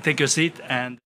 take your seat and.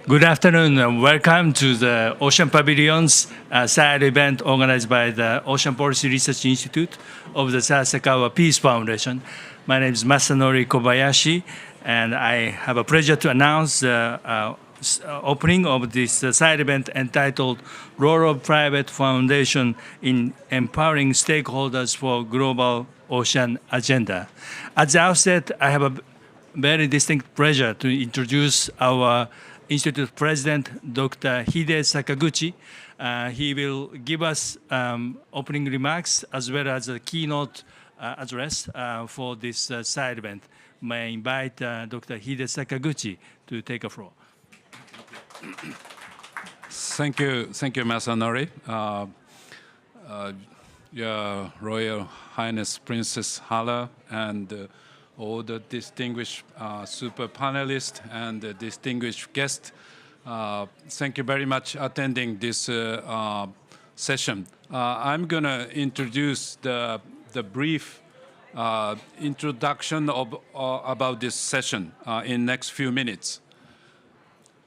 Good afternoon and welcome to the Ocean Pavilion's side event organized by the Ocean Policy Research Institute of the Sasakawa Peace Foundation. My name is Masanori Kobayashi, and I have a pleasure to announce the opening of this side event entitled Role of Private Foundation in Empowering Stakeholders for Global Ocean Agenda. At the outset, I have a very distinct pleasure to introduce our Institute President, Dr. Hide Sakaguchi. He will give us opening remarks as well as a keynote address for this side event. May I invite Dr. Hide Sakaguchi to take a floor. Thank you, Masanori. Your Royal Highness Princess Hala and all the distinguished super panelists and distinguished guests. Thank you very much attending this session. I'm going to introduce the brief introduction of about this session in next few minutes.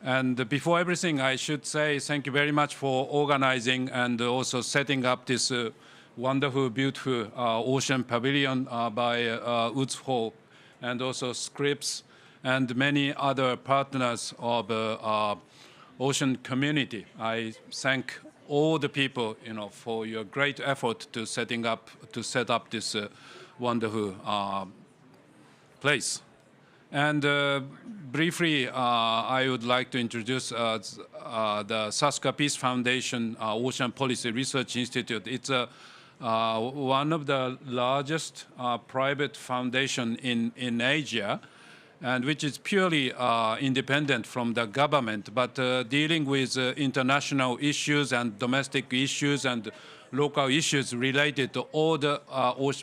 And before everything, I should say thank you very much for organizing and also setting up this wonderful, beautiful ocean pavilion by Woods Hole, and also Scripps and many other partners of ocean community. I thank all the people, for your great effort to set up this wonderful place. And briefly, I would like to introduce the Sasakawa Peace Foundation Ocean Policy Research Institute. It's one of the largest private foundation in Asia, and which is purely independent from the government, but dealing with international issues and domestic issues and local issues related to all the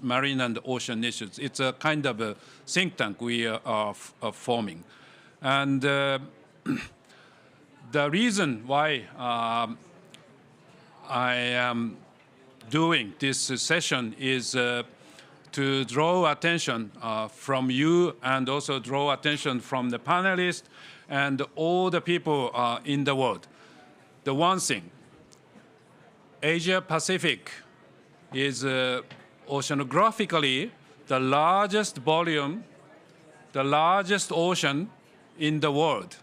marine and ocean issues. It's a kind of a think tank we are forming. And the reason why I am doing this session is to draw attention from you and also draw attention from the panelists and all the people in the world. The one thing, Asia-Pacific is oceanographically the largest volume, the largest ocean in the world.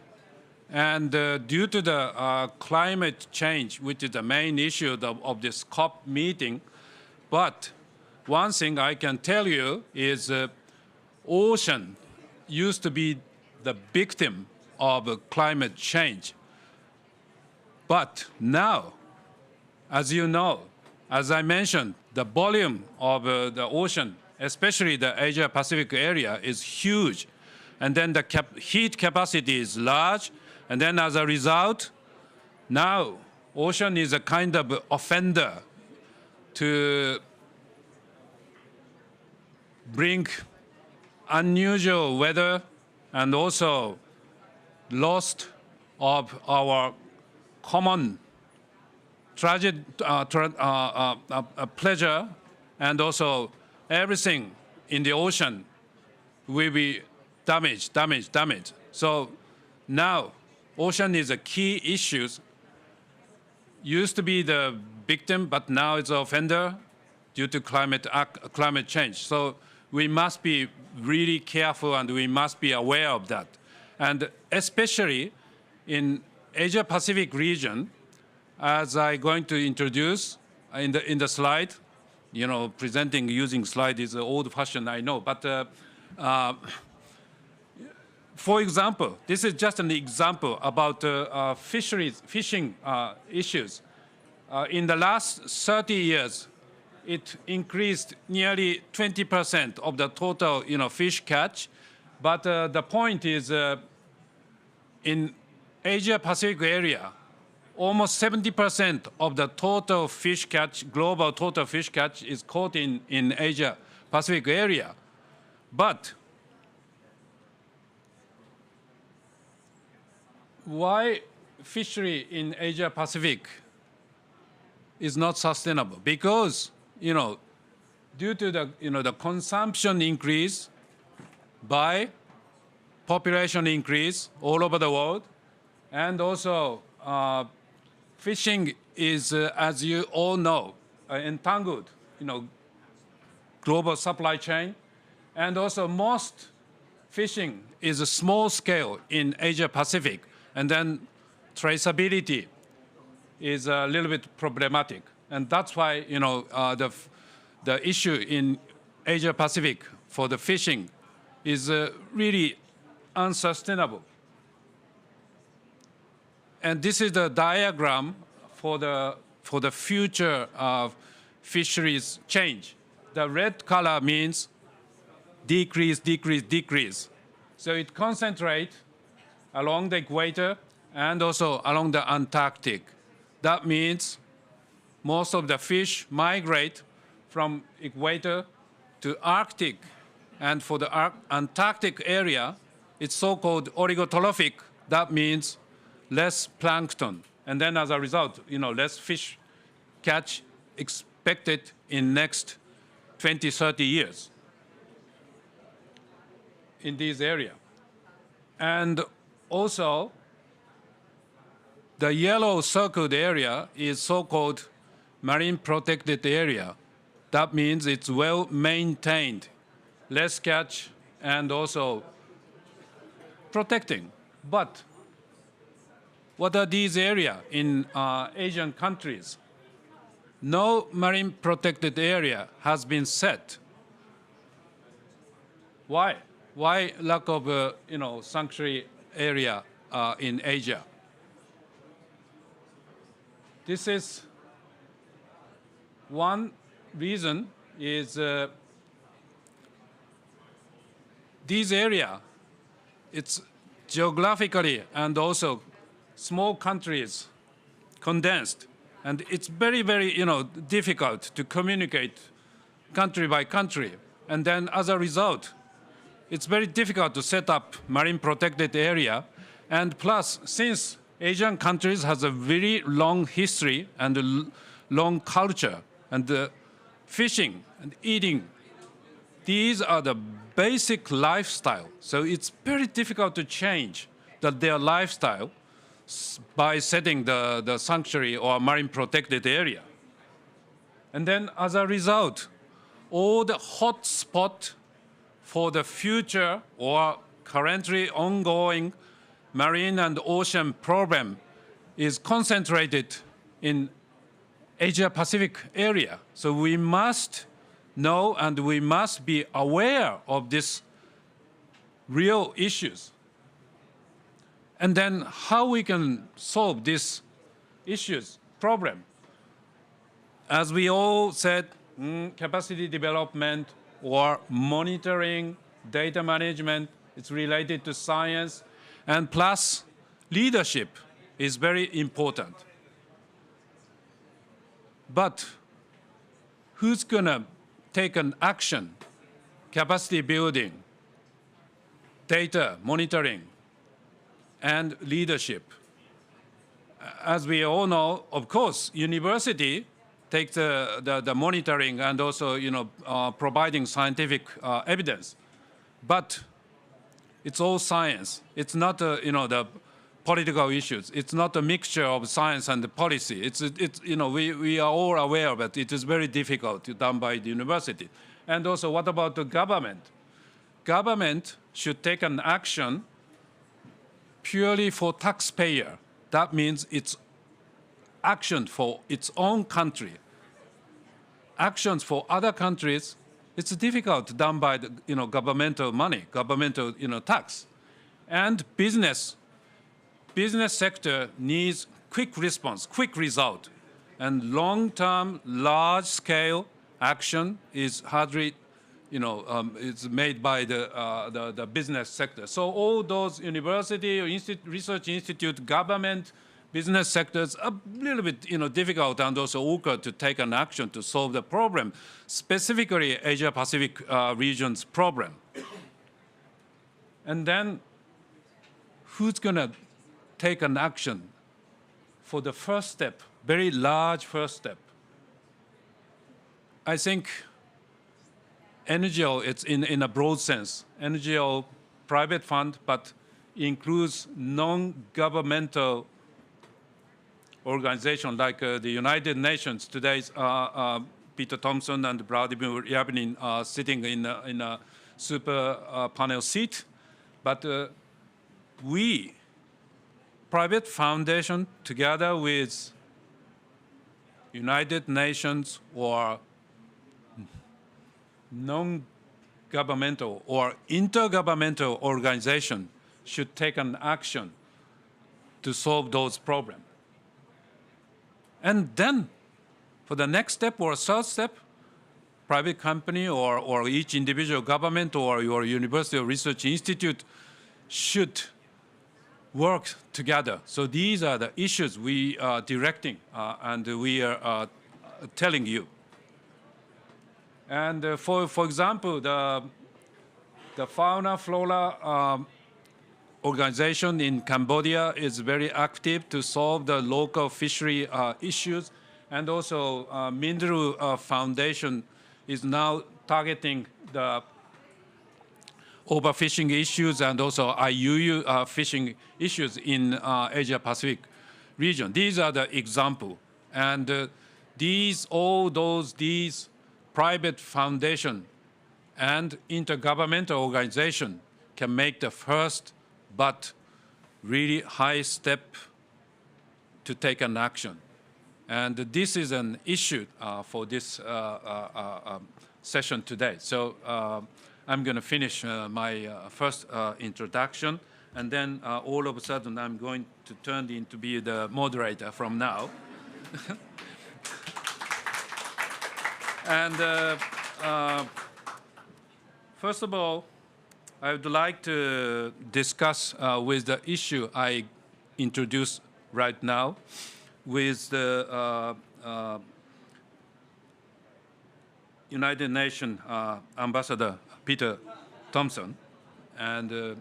And due to the climate change, which is the main issue of this COP meeting, but one thing I can tell you is ocean used to be the victim of climate change. But now, as you know, as I mentioned, the volume of the ocean, especially the Asia-Pacific area, is huge. And then the heat capacity is large. And then as a result, now ocean is a kind of offender to bring unusual weather and also loss of our common pleasure, and also everything in the ocean will be damaged. So now ocean is a key issue. Used to be the victim, but now it's an offender due to climate change. So we must be really careful and we must be aware of that. And especially in Asia-Pacific region, as I'm going to introduce in the slide, you know, presenting using slide is old-fashioned, I know, but for example, this is just an example about fishing issues. In the last 30 years, it increased nearly 20% of the total, you know, fish catch. But the point is, in Asia-Pacific area, almost 70% of the total fish catch, global total fish catch, is caught in Asia-Pacific area. But why fishery in Asia-Pacific is not sustainable? Because, you know, due to the, you know, the consumption increase by population increase all over the world, and also fishing is, as you all know, entangled, you know, global supply chain, and also most fishing is a small scale in Asia-Pacific, and then traceability is a little bit problematic, and that's why, you know, the issue in Asia-Pacific for the fishing is really unsustainable. And this is the diagram for the future of fisheries change. The red color means decrease, decrease, decrease. So it concentrates along the equator and also along the Antarctic. That means most of the fish migrate from equator to Arctic. And for the Antarctic area, it's so-called oligotrophic. That means less plankton. And then as a result, you know, less fish catch expected in next 20, 30 years in this area. And also, the yellow circled area is so-called marine protected area. That means it's well maintained, less catch, and also protecting. But what are these areas in Asian countries? No marine protected area has been set. Why? Why lack of you know, sanctuary area in Asia? This is one reason is these area, it's geographically and also small countries condensed, and it's very, very, you know, difficult to communicate country by country. And then as a result, it's very difficult to set up marine protected area. And plus, since Asian countries has a very long history and a long culture, and fishing and eating. These are the basic lifestyle. So it's very difficult to change their lifestyle by setting the sanctuary or marine protected area. And then as a result, all the hotspot for the future or currently ongoing marine and ocean problem is concentrated in Asia-Pacific area. So we must know and we must be aware of these real issues. And then how we can solve these issues, problem. As we all said, capacity development or monitoring, data management, it's related to science, and plus leadership is very important. But who's gonna take an action, capacity building, data monitoring, and leadership? As we all know, of course, university takes the monitoring and also providing scientific evidence, but it's all science. It's not the political issues. It's not a mixture of science and the policy. We are all aware of it. It is very difficult done by the university. And also, what about the government? Government should take an action purely for taxpayer. That means it's action for its own country. Actions for other countries, it's difficult done by the governmental money, governmental tax. And business sector needs quick response, quick result. And long-term, large-scale action is hardly, it's made by the business sector. So all those university or research institute, government, business sectors are a little bit difficult and also awkward to take an action to solve the problem, specifically Asia-Pacific region's problem. And then who's going to take an action for the first step, very large first step? I think NGO, it's in a broad sense, NGO, private fund, but includes non-governmental organization like the United Nations. Today's Peter Thompson and Vladimir Ryabinin are sitting in a super panel seat. But we, private foundation, together with United Nations or non-governmental or intergovernmental organization should take an action to solve those problems. And then, for the next step or third step, private company or each individual government or your university or research institute should work together. So these are the issues we are directing and we are telling you. And for example, the fauna flora organization in Cambodia is very active to solve the local fishery issues. And also Mindru Foundation is now targeting the overfishing issues and also IUU fishing issues in Asia-Pacific region. These are the example. And these private foundation and intergovernmental organization can make the first but really high step to take an action. And this is an issue for this session today. So I'm going to finish my first introduction, and then all of a sudden I'm going to turn into be the moderator from now. And first of all, I would like to discuss with the issue I introduced right now with the United Nations Ambassador Peter Thompson. And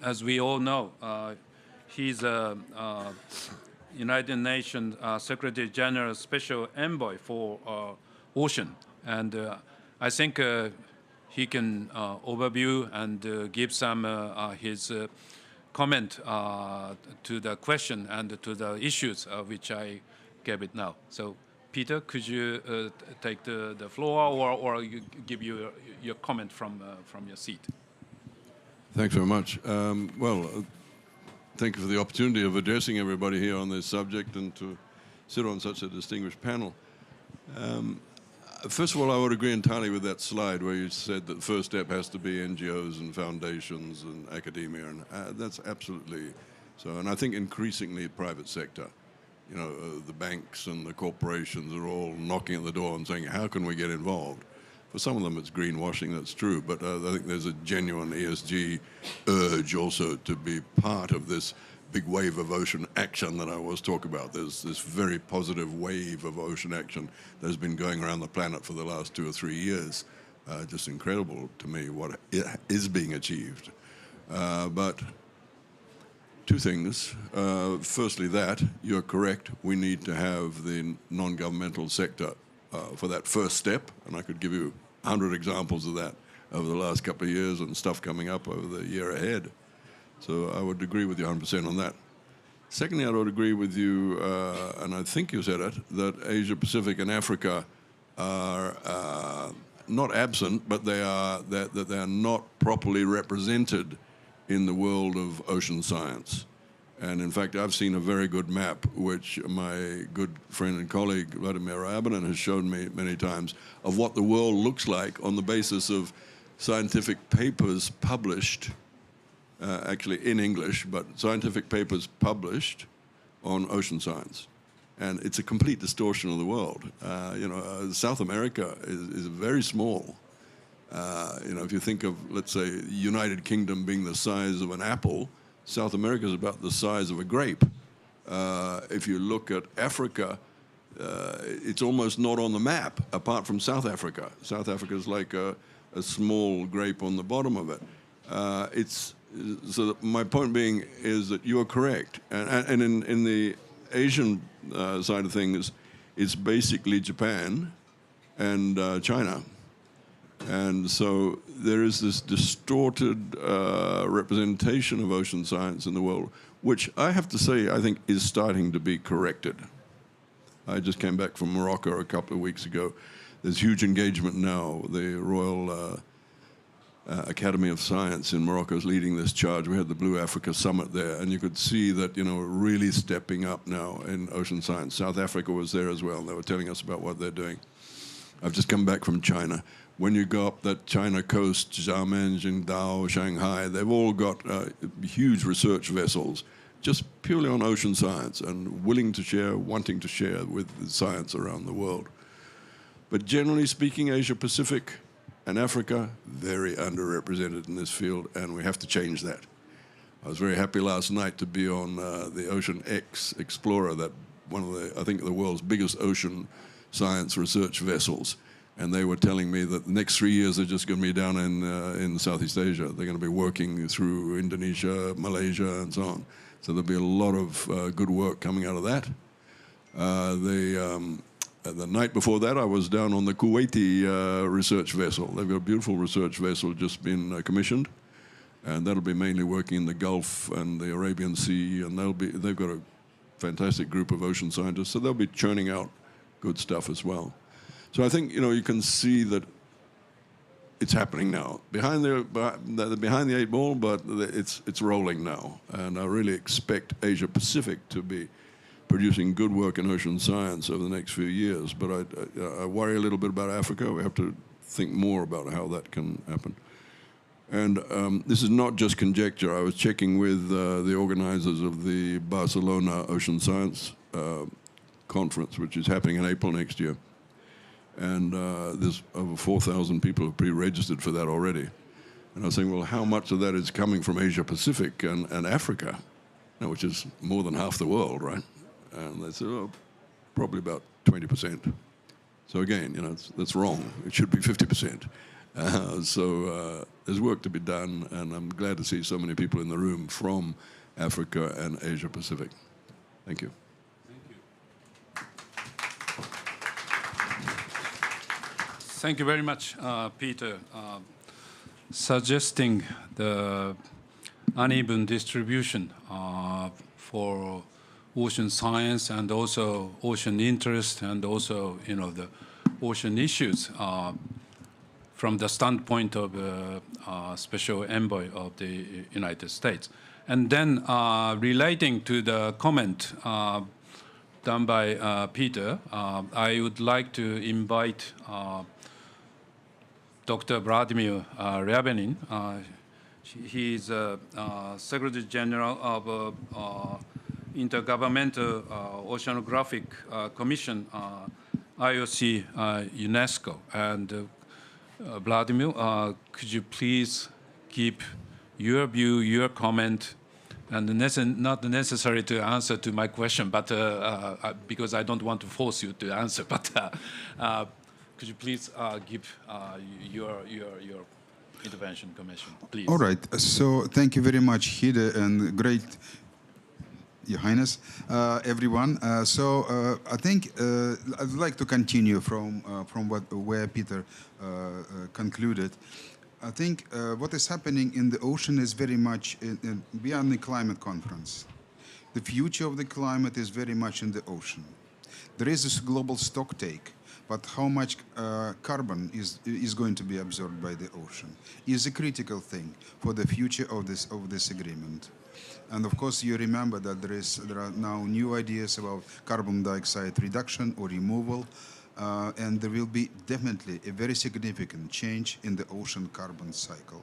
as we all know, he's a United Nations Secretary General Special Envoy for Ocean. And I think he can overview and give some his comment to the question and to the issues which I gave it now. So, Peter, could you take the floor, or you give your comment from your seat? Thanks very much. Thank you for the opportunity of addressing everybody here on this subject and to sit on such a distinguished panel. First of all, I would agree entirely with that slide where you said that the first step has to be NGOs and foundations and academia, and that's absolutely so. And I think increasingly private sector, you know, the banks and the corporations are all knocking at the door and saying, how can we get involved? For some of them, it's greenwashing, that's true, but I think there's a genuine ESG urge also to be part of this big wave of ocean action that I always talk about. There's this very positive wave of ocean action that has been going around the planet for the last 2 or 3 years. Just incredible to me what is being achieved. But two things. Firstly, that you're correct. We need to have the non-governmental sector for that first step, and I could give you 100 examples of that over the last couple of years and stuff coming up over the year ahead. So I would agree with you 100% on that. Secondly, I would agree with you, and I think you said it, that Asia-Pacific and Africa are not absent, but they are not properly represented in the world of ocean science. And in fact, I've seen a very good map, which my good friend and colleague, Vladimir Ryabinin, has shown me many times, of what the world looks like on the basis of scientific papers published, actually in English, but scientific papers published on ocean science. And it's a complete distortion of the world. South America is very small. If you think of, let's say, United Kingdom being the size of an apple, South America is about the size of a grape. If you look at Africa, it's almost not on the map, apart from South Africa. South Africa is like a small grape on the bottom of it. So my point being is that you are correct. And in the Asian side of things, it's basically Japan and China. And so there is this distorted representation of ocean science in the world, which I have to say I think is starting to be corrected. I just came back from Morocco a couple of weeks ago. There's huge engagement now. The Royal Academy of Science in Morocco is leading this charge. We had the Blue Africa Summit there, and you could see that, really stepping up now in ocean science. South Africa was there as well, and they were telling us about what they're doing. I've just come back from China. When you go up that China coast, Xiamen, Qingdao, Shanghai, they've all got huge research vessels just purely on ocean science and willing to share, wanting to share with science around the world. But generally speaking, Asia-Pacific and Africa, very underrepresented in this field, and we have to change that. I was very happy last night to be on the Ocean X Explorer, that one of the, I think, the world's biggest ocean science research vessels. And they were telling me that the next 3 years are just going to be down in Southeast Asia. They're going to be working through Indonesia, Malaysia, and so on. So there'll be a lot of good work coming out of that. The night before that, I was down on the Kuwaiti research vessel. They've got a beautiful research vessel just been commissioned, and that'll be mainly working in the Gulf and the Arabian Sea, and they've got a fantastic group of ocean scientists, so they'll be churning out good stuff as well. So I think, you can see that it's happening now. Behind the eight ball, but it's rolling now. And I really expect Asia-Pacific to be producing good work in ocean science over the next few years. But I worry a little bit about Africa. We have to think more about how that can happen. And this is not just conjecture. I was checking with the organizers of the Barcelona Ocean Science Conference, which is happening in April next year. And there's over 4,000 people who pre-registered for that already. And I was saying, well, how much of that is coming from Asia-Pacific and Africa, which is more than half the world, right? And they said, probably about 20%. So again, that's wrong. It should be 50%. So there's work to be done, and I'm glad to see so many people in the room from Africa, and Asia Pacific. Thank you. Thank you very much, Peter. Suggesting the uneven distribution for ocean science and also ocean interest and also, the ocean issues from the standpoint of Special Envoy of the United States. And then relating to the comment done by Peter, I would like to invite Dr. Vladimir Ryabinin. He is Secretary General of Intergovernmental Oceanographic Commission, IOC, UNESCO. And Vladimir, could you please give your view, your comment, and not necessary to answer to my question, but because I don't want to force you to answer, but could you please give your intervention, Commission, please? All right. So thank you very much, Hide, and great, Your Highness, everyone. I think I'd like to continue from where Peter concluded. I think what is happening in the ocean is very much beyond the climate conference. The future of the climate is very much in the ocean. There is this global stock take, but how much carbon is going to be absorbed by the ocean is a critical thing for the future of this agreement. And of course, you remember that there are now new ideas about carbon dioxide reduction or removal, and there will be definitely a very significant change in the ocean carbon cycle.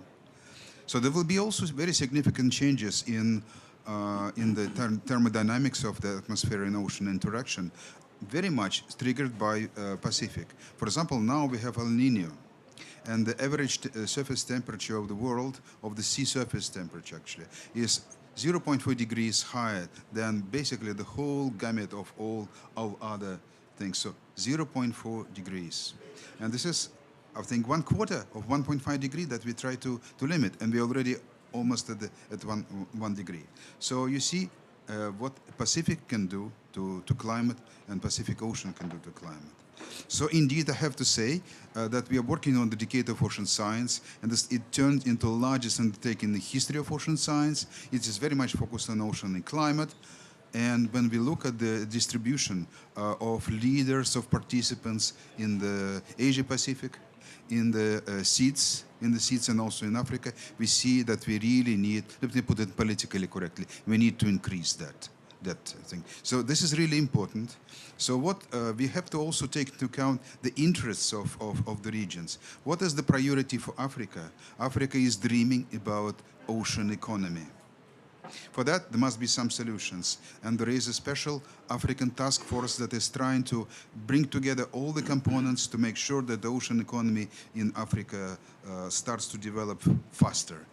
So there will be also very significant changes in the thermodynamics of the atmosphere and ocean interaction, very much triggered by Pacific. For example, now we have El Nino, and the average surface temperature of the world, of the sea surface temperature actually, is 0.4 degrees higher than basically the whole gamut of all other things. So 0.4 degrees. And this is, I think, 1/4 of 1.5 degree that we try to limit, and we're already almost at 1 degree. So you see what Pacific can do to climate and Pacific Ocean can do to climate. So indeed, I have to say that we are working on the decade of ocean science, and it turned into the largest undertaking in the history of ocean science. It is very much focused on ocean and climate. And when we look at the distribution of leaders, of participants in the Asia Pacific, in the seats and also in Africa, we see that we really need, let me put it politically correctly, we need to increase that thing. So this is really important. So what we have to also take into account the interests of the regions. What is the priority for Africa? Africa is dreaming about ocean economy. For that, there must be some solutions. And there is a special African task force that is trying to bring together all the components to make sure that the ocean economy in Africa starts to develop faster.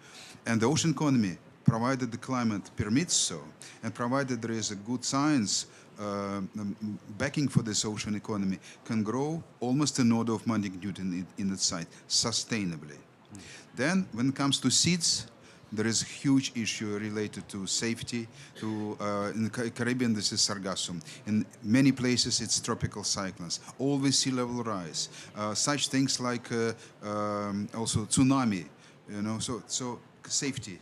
And the ocean economy, provided the climate permits so, and provided there is a good science backing for this ocean economy, can grow almost an order of magnitude in its size, sustainably. Then, when it comes to seeds, there is a huge issue related to safety. In the Caribbean, this is sargassum. In many places, it's tropical cyclones. Always sea level rise. Such things like also tsunami. So safety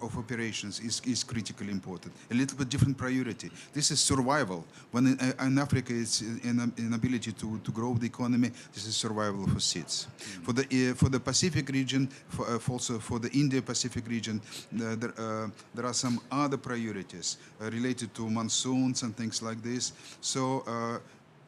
of operations is critically important. A little bit different priority. This is survival. When in Africa it's an ability to grow the economy, this is survival for seeds. For the Pacific region, also for the Indo-Pacific region, there are some other priorities related to monsoons and things like this. So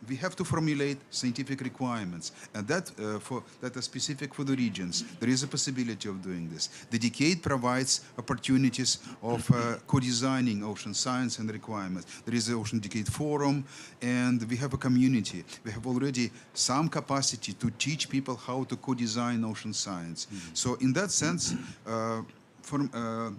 we have to formulate scientific requirements, and that are specific for the regions. There is a possibility of doing this. The decade provides opportunities of co-designing ocean science and requirements. There is the Ocean Decade Forum, and we have a community. We have already some capacity to teach people how to co-design ocean science. So in that sense,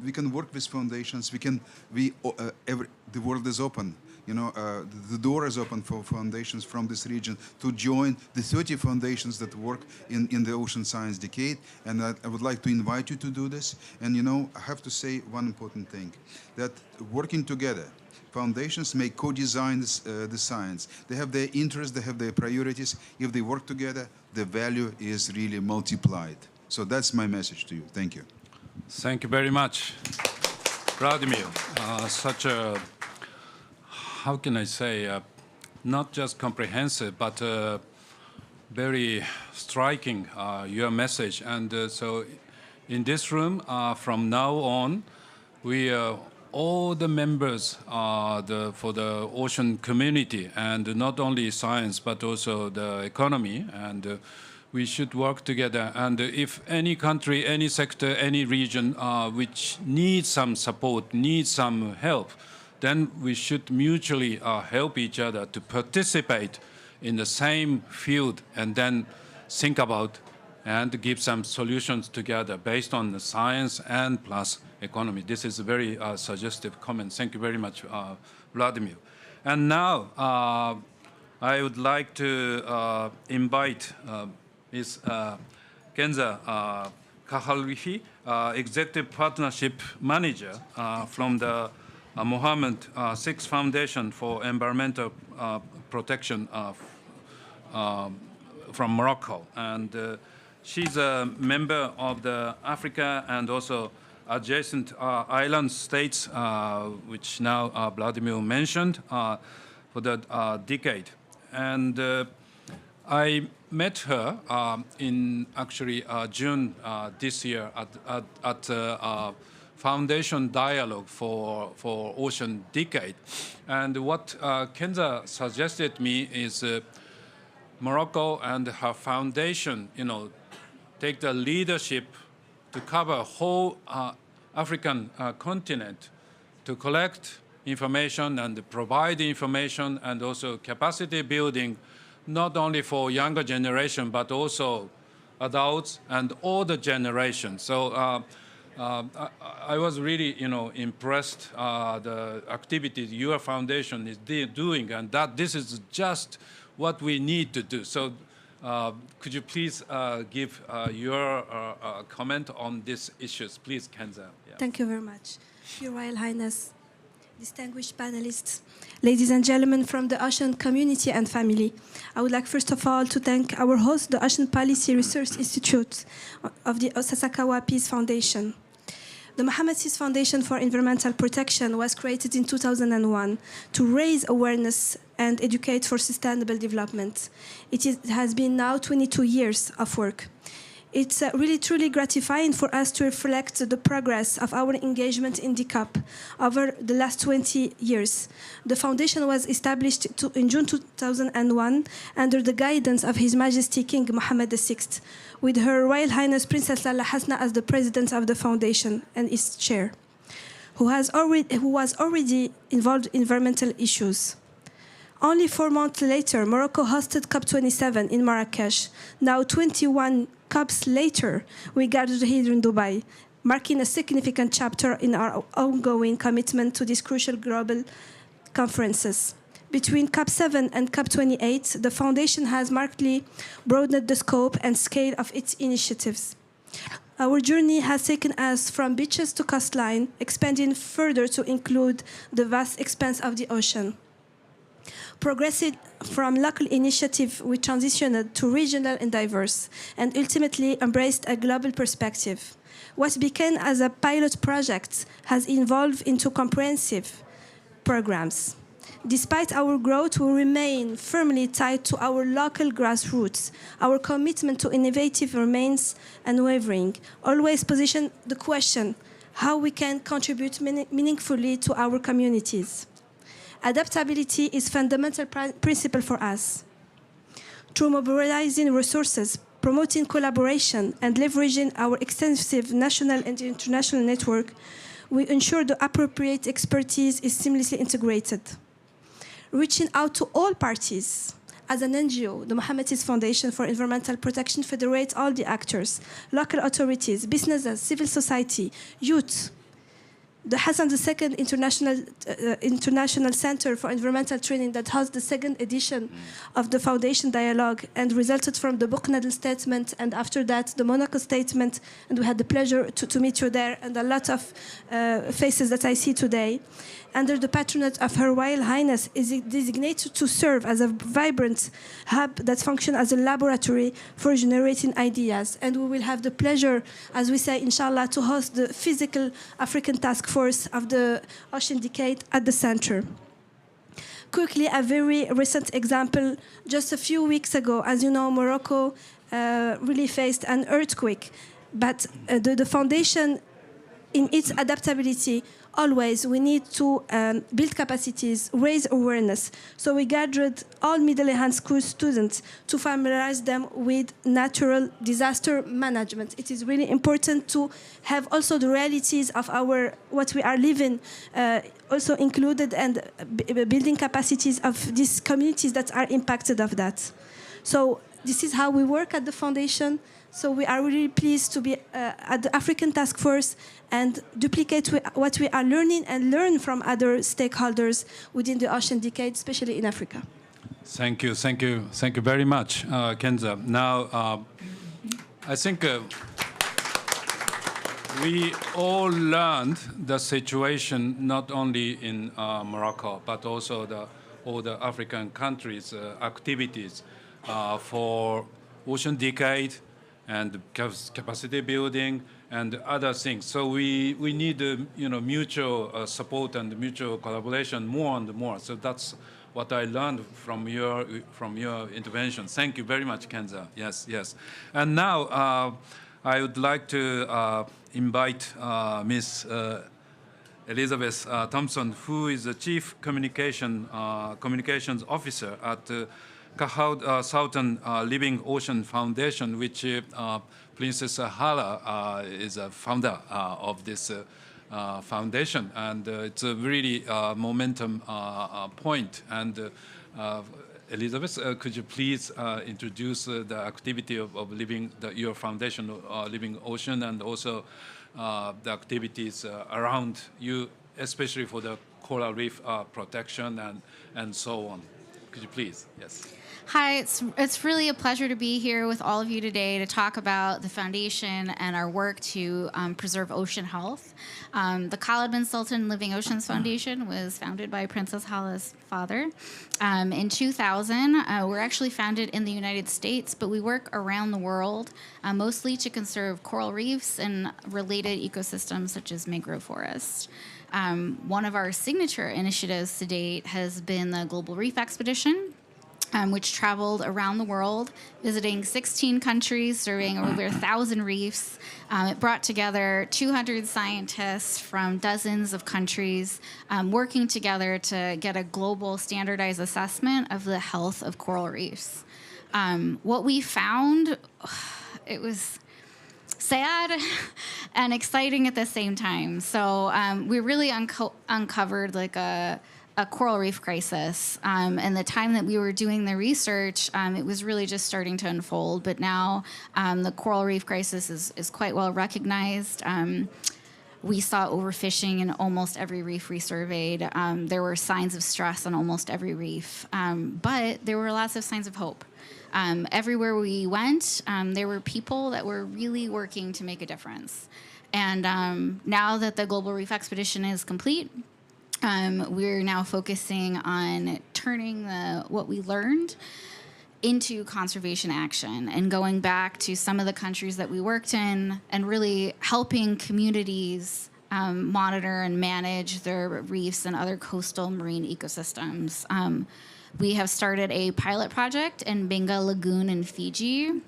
we can work with foundations. The world is open. the door is open for foundations from this region to join the 30 foundations that work in the Ocean Science Decade. And I would like to invite you to do this. And I have to say one important thing, that working together, foundations may co-design the science. They have their interests, they have their priorities. If they work together, the value is really multiplied. So that's my message to you. Thank you. Thank you very much, Vladimir. Such a, how can I say, not just comprehensive, but very striking, your message. And so in this room, from now on, we all the members for the ocean community, and not only science, but also the economy, and we should work together. And if any country, any sector, any region which needs some support, needs some help, then we should mutually help each other to participate in the same field, and then think about and give some solutions together based on the science and plus economy. This is a very suggestive comment. Thank you very much, Vladimir. And now I would like to invite Ms. Kenza Khallafi, Executive Partnership Manager from the Mohammed VI Foundation for Environmental Protection from Morocco. And she's a member of the Africa and also adjacent island states, which now Vladimir mentioned, for the decade. And I met her in actually June this year at Foundation Dialogue for Ocean Decade. And what Kenza suggested me is Morocco and her foundation, take the leadership to cover whole African continent, to collect information and provide information, and also capacity building, not only for younger generation, but also adults and older generations. So I was really, impressed the activities your foundation is doing, and that this is just what we need to do. So could you please give your comment on these issues, please, Kenza? Yeah. Thank you very much. Your Royal Highness, distinguished panelists, ladies and gentlemen from the ocean community and family, I would like first of all to thank our host, the Ocean Policy Research Institute of the Sasakawa Peace Foundation. The Mohammed VI Foundation for Environmental Protection was created in 2001 to raise awareness and educate for sustainable development. It has been now 22 years of work. It's really truly gratifying for us to reflect the progress of our engagement in DCAP over the last 20 years. The foundation was established in June 2001 under the guidance of His Majesty King Mohammed VI, with Her Royal Highness Princess Lala Hasna as the president of the foundation and its chair, who was already involved in environmental issues. Only 4 months later, Morocco hosted COP27 in Marrakesh. Now, 21 COPs later, we gathered here in Dubai, marking a significant chapter in our ongoing commitment to these crucial global conferences. Between COP7 and COP28, the Foundation has markedly broadened the scope and scale of its initiatives. Our journey has taken us from beaches to coastline, expanding further to include the vast expanse of the ocean. Progressing from local initiative, we transitioned to regional and diverse, and ultimately embraced a global perspective. What began as a pilot project has evolved into comprehensive programs. Despite our growth, we remain firmly tied to our local grassroots. Our commitment to innovative remains unwavering, always position the question how we can contribute meaningfully to our communities. Adaptability is a fundamental principle for us. Through mobilizing resources, promoting collaboration, and leveraging our extensive national and international network, we ensure the appropriate expertise is seamlessly integrated. Reaching out to all parties. As an NGO, the Mohammed VI Foundation for Environmental Protection federates all the actors, local authorities, businesses, civil society, youth, the Hassan II International Center for Environmental Training that hosts the second edition of the Foundation Dialogue and resulted from the Booknadel Statement and after that the Monaco Statement, and we had the pleasure to meet you there and a lot of faces that I see today. Under the patronage of Her Royal Highness, is designated to serve as a vibrant hub that functions as a laboratory for generating ideas. And we will have the pleasure, as we say, inshallah, to host the physical African task force of the Ocean Decade at the center. Quickly, a very recent example. Just a few weeks ago, as you know, Morocco really faced an earthquake. But the foundation, in its adaptability, always we need to build capacities, raise awareness. So we gathered all Middle East school students to familiarize them with natural disaster management. It is really important to have also the realities of what we are living also included and building capacities of these communities that are impacted of that. So this is how we work at the foundation. So we are really pleased to be at the African Task Force and duplicate what we are learning and learn from other stakeholders within the Ocean Decade, especially in Africa. Thank you very much, Kenza. Now, I think we all learned the situation not only in Morocco, but also all the African countries' activities for Ocean Decade and capacity building and other things. So we need mutual support and mutual collaboration more and more. So that's what I learned from your intervention. Thank you very much, Kenza. Yes. And now I would like to invite Miss Elizabeth Thompson, who is the Chief Communications Officer at Khaled Sultan Living Ocean Foundation, which Princess Hala is a founder of this foundation, and it's a really momentum point. And Elizabeth, could you please introduce the activity of your foundation, Living Ocean, and also the activities around you, especially for the coral reef protection and so on. Could you please? Yes. Hi, it's really a pleasure to be here with all of you today to talk about the foundation and our work to preserve ocean health. The Khaled bin Sultan Living Oceans Foundation was founded by Princess Hala's father. In 2000, we're actually founded in the United States, but we work around the world, mostly to conserve coral reefs and related ecosystems such as mangrove forests. One of our signature initiatives to date has been the Global Reef Expedition, which traveled around the world, visiting 16 countries, surveying over 1,000 reefs. It brought together 200 scientists from dozens of countries, working together to get a global standardized assessment of the health of coral reefs. What we found, it was sad and exciting at the same time. So we really uncovered like a coral reef crisis. And the time that we were doing the research, it was really just starting to unfold. But now the coral reef crisis is quite well recognized. We saw overfishing in almost every reef we surveyed. There were signs of stress on almost every reef. But there were lots of signs of hope. Everywhere we went, there were people that were really working to make a difference. And now that the Global Reef Expedition is complete, we're now focusing on turning what we learned into conservation action and going back to some of the countries that we worked in and really helping communities monitor and manage their reefs and other coastal marine ecosystems. We have started a pilot project in Benga Lagoon in Fiji.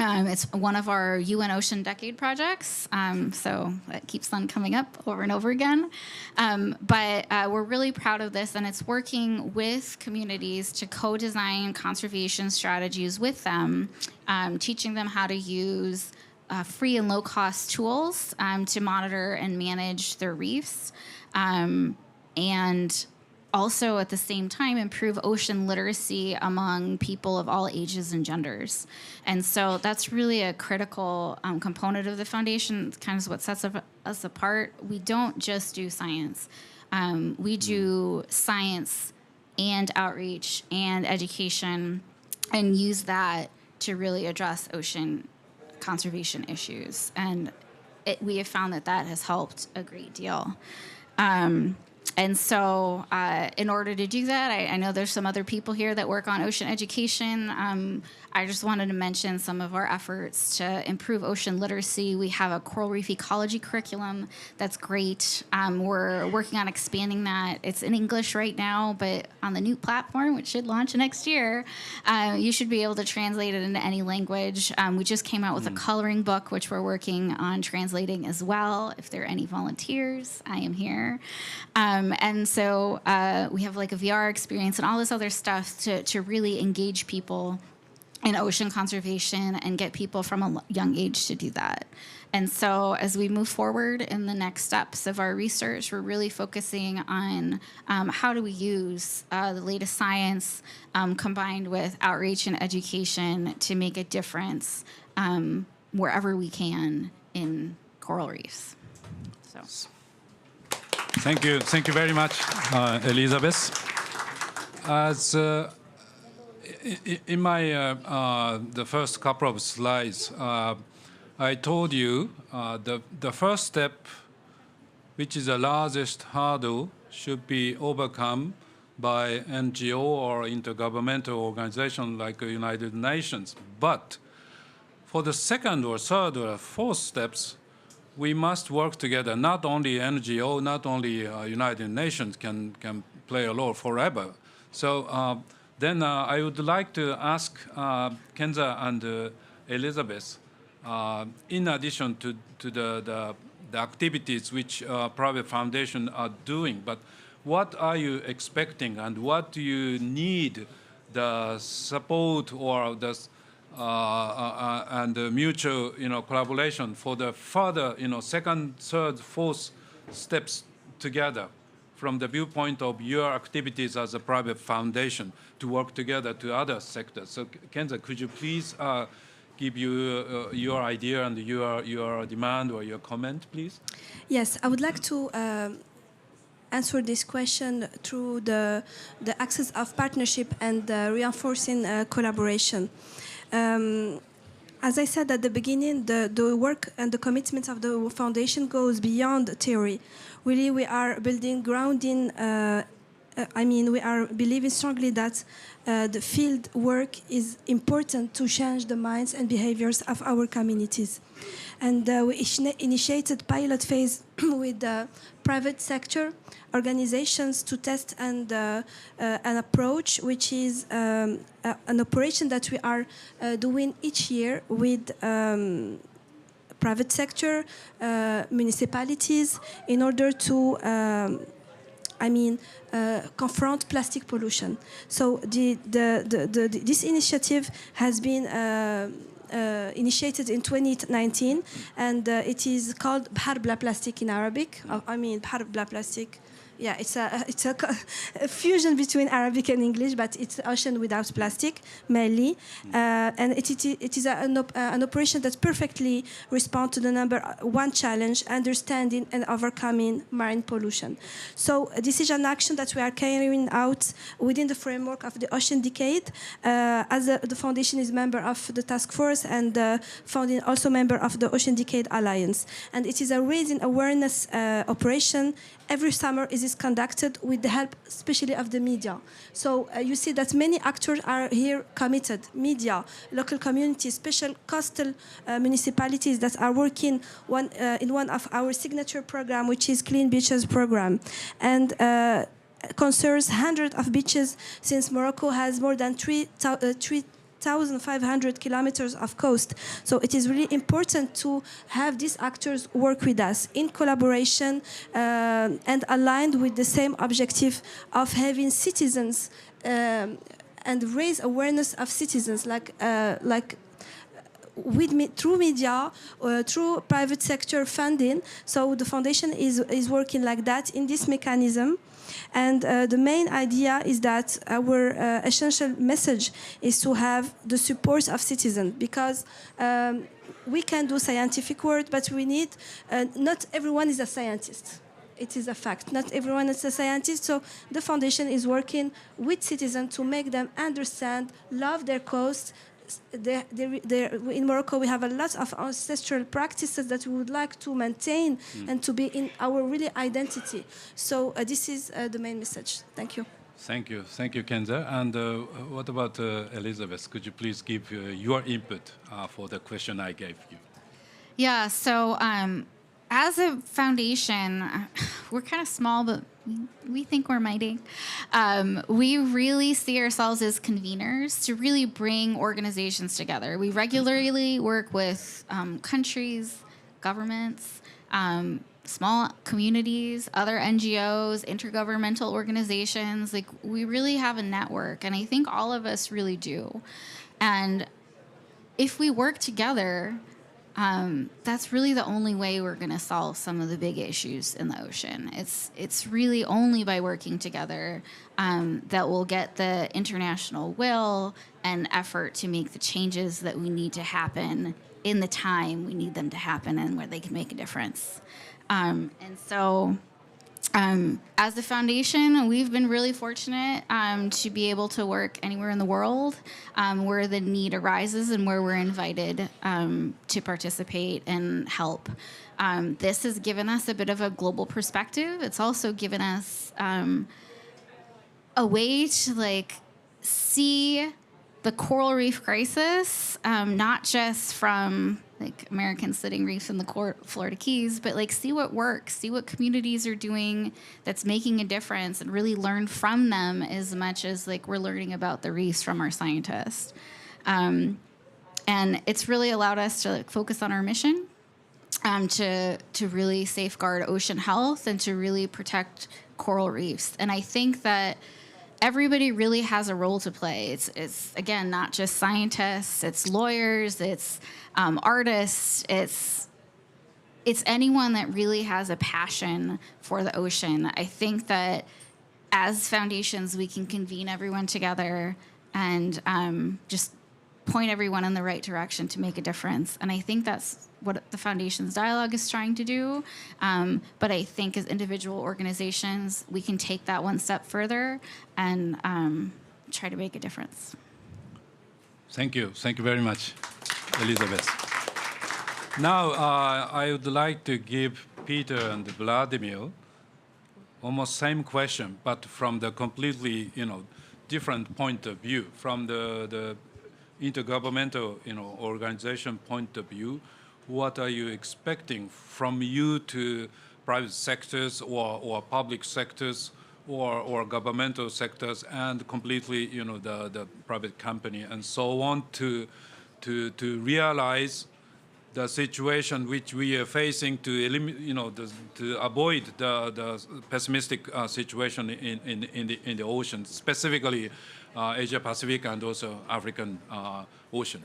It's one of our UN Ocean Decade projects, so it keeps on coming up over and over again. But we're really proud of this, and it's working with communities to co-design conservation strategies with them, teaching them how to use free and low-cost tools to monitor and manage their reefs. And also at the same time improve ocean literacy among people of all ages and genders. And so that's really a critical component of the foundation. It's kind of what sets us apart. We don't just do science. We do science and outreach and education and use that to really address ocean conservation issues. And we have found that that has helped a great deal. And so in order to do that, I know there's some other people here that work on ocean education. I just wanted to mention some of our efforts to improve ocean literacy. We have a coral reef ecology curriculum that's great. We're working on expanding that. It's in English right now, but on the new platform, which should launch next year, you should be able to translate it into any language. We just came out with a coloring book, which we're working on translating as well. If there are any volunteers, I am here. And so we have like a VR experience and all this other stuff to really engage people in ocean conservation and get people from a young age to do that. And so as we move forward in the next steps of our research, we're really focusing on how do we use the latest science combined with outreach and education to make a difference wherever we can in coral reefs. So. Thank you very much, Elizabeth. As in my the first couple of slides, I told you the first step, which is the largest hurdle, should be overcome by NGO or intergovernmental organization like the United Nations. But for the second or third or fourth steps, we must work together. Not only NGO, not only United Nations can play a role forever. So then I would like to ask Kenza and Elizabeth, in addition to the activities which private foundations are doing, but what are you expecting and what do you need the support or the and the mutual, collaboration for the further, second, third, fourth steps together from the viewpoint of your activities as a private foundation to work together to other sectors. So, Kenza, could you please give your idea and your demand or your comment, please? Yes, I would like to answer this question through the axis of partnership and reinforcing collaboration. As I said at the beginning, the work and the commitment of the foundation goes beyond theory. Really, we are building grounding. We are believing strongly that the field work is important to change the minds and behaviors of our communities. And we initiated pilot phase with the private sector organizations to test an approach, which is an operation that we are doing each year with private sector, municipalities, in order to confront plastic pollution. So this initiative has been initiated in 2019, and it is called Bahar Bla Plastic in Arabic. Bahar Bla Plastic. Yeah, it's a fusion between Arabic and English, but it's ocean without plastic, mainly. And it is an operation that perfectly responds to the number one challenge, understanding and overcoming marine pollution. So this is an action that we are carrying out within the framework of the Ocean Decade, as the foundation is member of the task force and founding also member of the Ocean Decade Alliance. And it is a raising awareness operation. Every summer it is conducted with the help especially of the media. So you see that many actors are here committed, media, local communities, special coastal municipalities that are working in one of our signature program, which is Clean Beaches program. And concerns hundreds of beaches, since Morocco has more than 3,500 kilometers of coast. So it is really important to have these actors work with us in collaboration and aligned with the same objective of having citizens and raise awareness of citizens, through media or through private sector funding. So the foundation is working like that in this mechanism. And the main idea is that our essential message is to have the support of citizens, because we can do scientific work, but we need, not everyone is a scientist. It is a fact. Not everyone is a scientist, so the foundation is working with citizens to make them understand, love their cause. In Morocco, we have a lot of ancestral practices that we would like to maintain and to be in our really identity. So this is the main message. Thank you. Thank you, Kenza. And what about Elizabeth? Could you please give your input for the question I gave you? Yeah, so as a foundation, we're kind of small, but we think we're mighty. We really see ourselves as conveners to really bring organizations together. We regularly work with countries, governments, small communities, other NGOs, intergovernmental organizations. Like, we really have a network, and I think all of us really do. And if we work together, that's really the only way we're going to solve some of the big issues in the ocean. It's really only by working together that we'll get the international will and effort to make the changes that we need to happen in the time we need them to happen and where they can make a difference. And so as the foundation, we've been really fortunate to be able to work anywhere in the world where the need arises and where we're invited to participate and help. This has given us a bit of a global perspective. It's also given us a way to see the coral reef crisis, not just from American sitting reefs in the Florida Keys, but see what works, see what communities are doing that's making a difference, and really learn from them as much as we're learning about the reefs from our scientists. And it's really allowed us to focus on our mission, to really safeguard ocean health and to really protect coral reefs. And I think that everybody really has a role to play. It's again, not just scientists, it's lawyers, it's artists, it's anyone that really has a passion for the ocean. I think that as foundations, we can convene everyone together and just point everyone in the right direction to make a difference. And I think that's what the Foundation's dialogue is trying to do. But I think as individual organizations, we can take that one step further and try to make a difference. Thank you. Thank you very much, Elizabeth. Now, I would like to give Peter and Vladimir almost same question, but from the completely, different point of view, from the intergovernmental, organization point of view. What are you expecting from you to private sectors or public sectors or governmental sectors and completely, the private company and so on to realize the situation which we are facing to to avoid the pessimistic situation in the ocean, specifically Asia-Pacific and also African Ocean.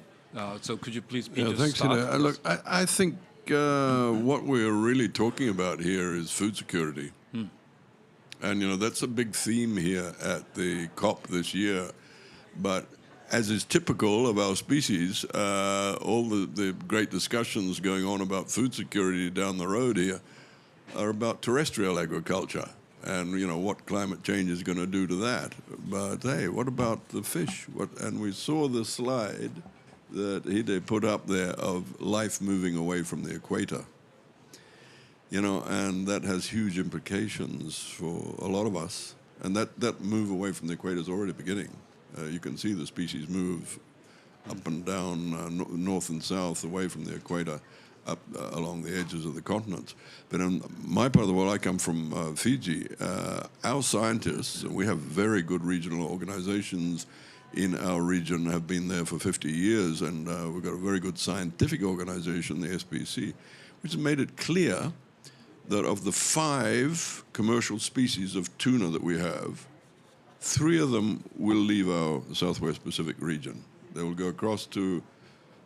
So could you please, Peter, thanks, start? Look, I think what we're really talking about here is food security. And, that's a big theme here at the COP this year. But as is typical of our species, all the great discussions going on about food security down the road here are about terrestrial agriculture and, what climate change is going to do to that. But, hey, what about the fish? And we saw the slide that Hide put up there of life moving away from the equator. And that has huge implications for a lot of us. And that move away from the equator is already beginning. You can see the species move up and down, north and south, away from the equator, up along the edges of the continents. But in my part of the world, I come from Fiji. Our scientists, and we have very good regional organizations in our region, have been there for 50 years, and we've got a very good scientific organization, the SPC, which has made it clear that of the 5 commercial species of tuna that we have, 3 of them will leave our Southwest Pacific region. They will go across to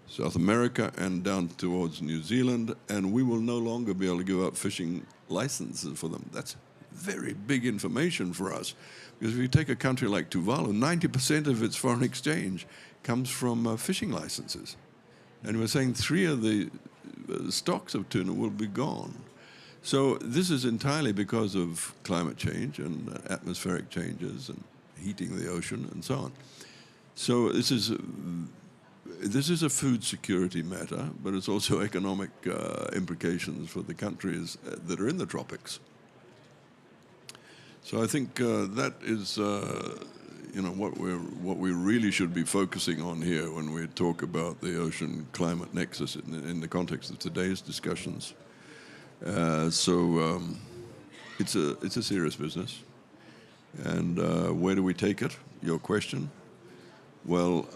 South America and down towards New Zealand, and we will no longer be able to give out fishing licenses for them. That's very big information for us. Because if you take a country like Tuvalu, 90% of its foreign exchange comes from fishing licenses. And we're saying 3 of the stocks of tuna will be gone. So this is entirely because of climate change and atmospheric changes and heating the ocean and so on. So this is a food security matter, but it's also economic implications for the countries that are in the tropics. So I think that is, what we really should be focusing on here when we talk about the ocean climate nexus in the context of today's discussions. It's a serious business. And where do we take it? Your question. Well,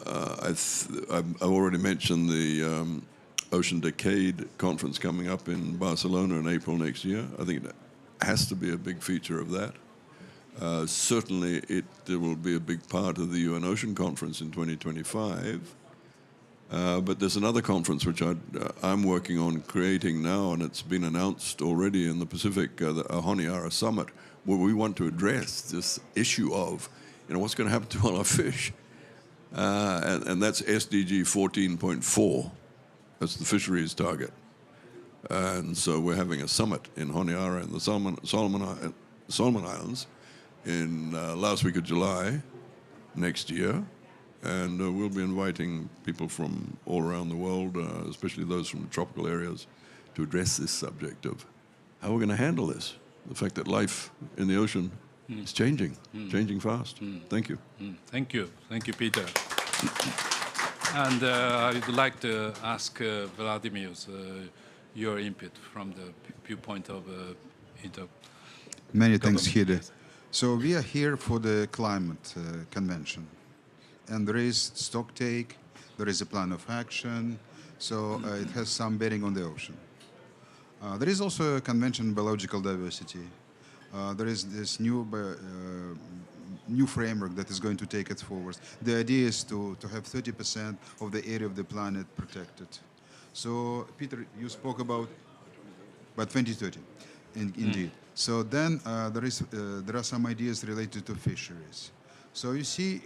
I've already mentioned the Ocean Decade conference coming up in Barcelona in April next year. I think it has to be a big feature of that. Certainly, it will be a big part of the UN Ocean Conference in 2025. But there's another conference which I'm working on creating now, and it's been announced already in the Pacific, the Honiara Summit, where we want to address this issue of, what's going to happen to all our fish. And that's SDG 14.4. That's the fisheries target. And so we're having a summit in Honiara in the Solomon Islands in last week of July next year. And we'll be inviting people from all around the world, especially those from tropical areas, to address this subject of how we're going to handle this. The fact that life in the ocean is changing fast. Thank you. Thank you. Thank you, Peter. And I would like to ask Vladimir your input from the viewpoint of Many thanks, Hide. So we are here for the climate convention. And there is stock take, there is a plan of action, so it has some bearing on the ocean. There is also a convention on biological diversity. There is this new framework that is going to take it forward. The idea is to have 30% of the area of the planet protected. So, Peter, you spoke about 2030, indeed. So then there are some ideas related to fisheries. So you see,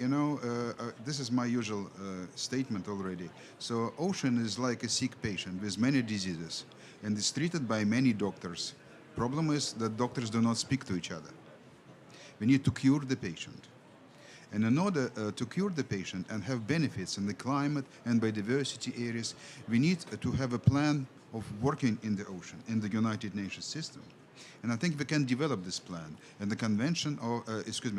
this is my usual statement already. So ocean is like a sick patient with many diseases, and it's treated by many doctors. Problem is that doctors do not speak to each other. We need to cure the patient. And in order to cure the patient and have benefits in the climate and biodiversity areas, we need to have a plan of working in the ocean, in the United Nations system. And I think we can develop this plan. And the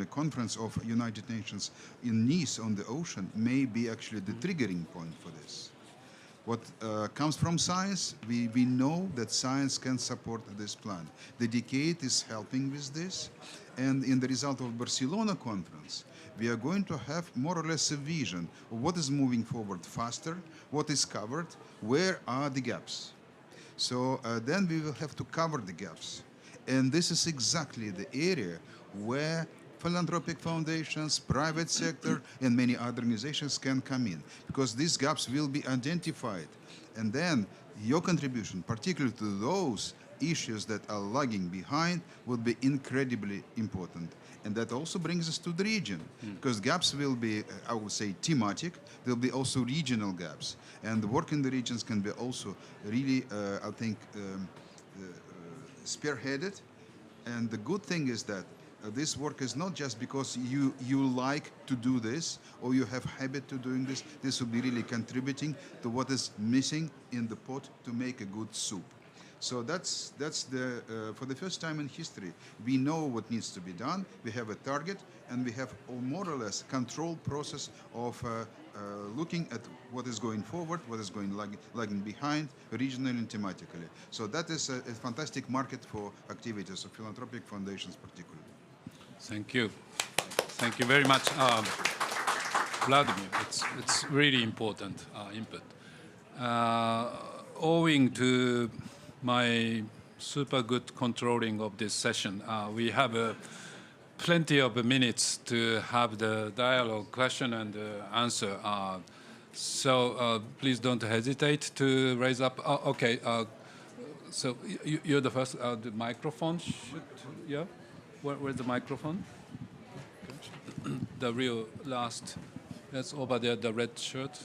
conference of United Nations in Nice on the ocean may be actually the triggering point for this. What comes from science, we know that science can support this plan. The decade is helping with this. And in the result of Barcelona conference, we are going to have more or less a vision of what is moving forward faster, what is covered, where are the gaps. So then we will have to cover the gaps. And this is exactly the area where philanthropic foundations, private sector, and many other organizations can come in, because these gaps will be identified. And then your contribution, particularly to those issues that are lagging behind, will be incredibly important. And that also brings us to the region, because gaps will be, I would say, thematic. There will be also regional gaps. And the work in the regions can be also really, I think, spearheaded. And the good thing is that this work is not just because you like to do this or you have habit to doing this. This will be really contributing to what is missing in the pot to make a good soup. So that's the for the first time in history, we know what needs to be done. We have a target, and we have a more or less controlled process of looking at what is going forward, what is going lagging behind, regionally and thematically. So that is a fantastic market for activities of philanthropic foundations particularly. Thank you. Thank you very much, Vladimir. It's really important input. Owing to my super good controlling of this session, we have plenty of minutes to have the dialogue, question and answer. So please don't hesitate to raise up. Okay, so you're the first. The microphone should, yeah? Where's the microphone? The real last. That's over there, the red shirt.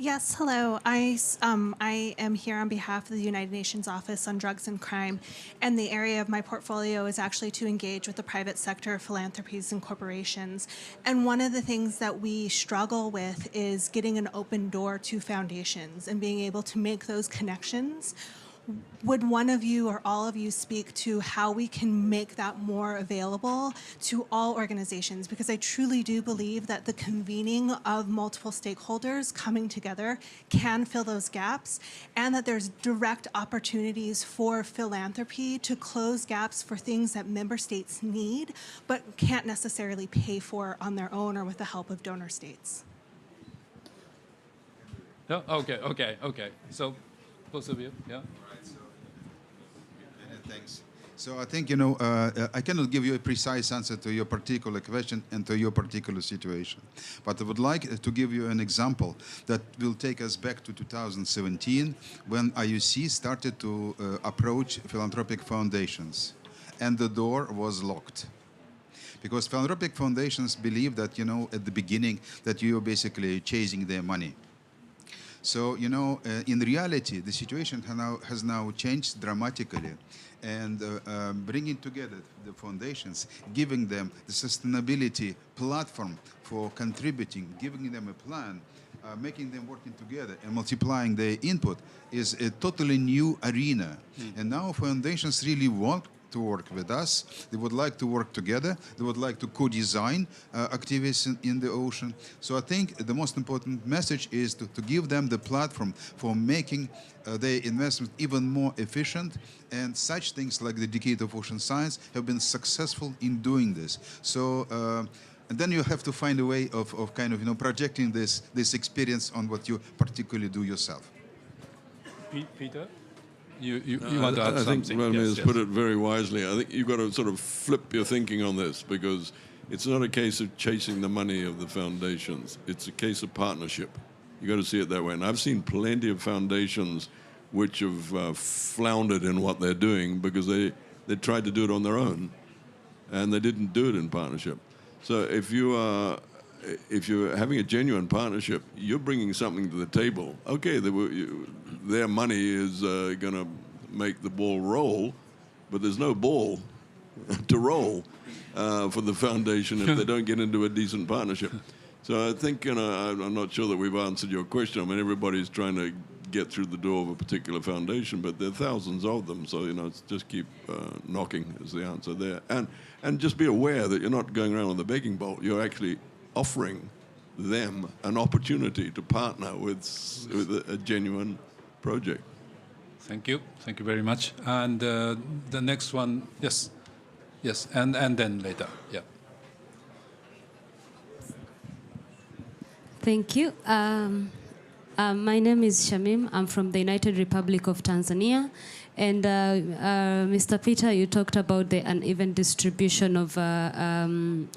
Yes, hello. I am here on behalf of the United Nations Office on Drugs and Crime, and the area of my portfolio is actually to engage with the private sector, philanthropies, and corporations. And one of the things that we struggle with is getting an open door to foundations and being able to make those connections. Would one of you or all of you speak to how we can make that more available to all organizations? Because I truly do believe that the convening of multiple stakeholders coming together can fill those gaps, and that there's direct opportunities for philanthropy to close gaps for things that member states need, but can't necessarily pay for on their own or with the help of donor states. No? Okay. So, both of you, yeah? Thanks. So I think, I cannot give you a precise answer to your particular question and to your particular situation. But I would like to give you an example that will take us back to 2017 when IUC started to approach philanthropic foundations. And the door was locked. Because philanthropic foundations believe that, at the beginning, that you're basically chasing their money. So, in reality, the situation has now changed dramatically. And bringing together the foundations, giving them the sustainability platform for contributing, giving them a plan, making them working together and multiplying their input is a totally new arena. And now foundations really want to work with us. They would like to work together. They would like to co-design activities in the ocean. So I think the most important message is to give them the platform for making their investment even more efficient. And such things like the Decade of Ocean Science have been successful in doing this. So and then you have to find a way of kind of projecting this experience on what you particularly do yourself. Peter? You want to add something? I think Vladimir has put it very wisely. I think you've got to sort of flip your thinking on this, because it's not a case of chasing the money of the foundations. It's a case of partnership. You've got to see it that way. And I've seen plenty of foundations which have floundered in what they're doing because they tried to do it on their own, and they didn't do it in partnership. So if you're having a genuine partnership, you're bringing something to the table. Okay, their money is going to make the ball roll, but there's no ball to roll for the foundation if they don't get into a decent partnership. So I think, I'm not sure that we've answered your question. I mean, everybody's trying to get through the door of a particular foundation, but there are thousands of them. So, it's just keep knocking is the answer there. And just be aware that you're not going around with a begging bowl. You're actually offering them an opportunity to partner with a genuine project. Thank you very much. And the next one, yes, and then later, yeah. Thank you. My name is Shamim. I'm from the United Republic of Tanzania. And Mr. Peter, you talked about the uneven distribution of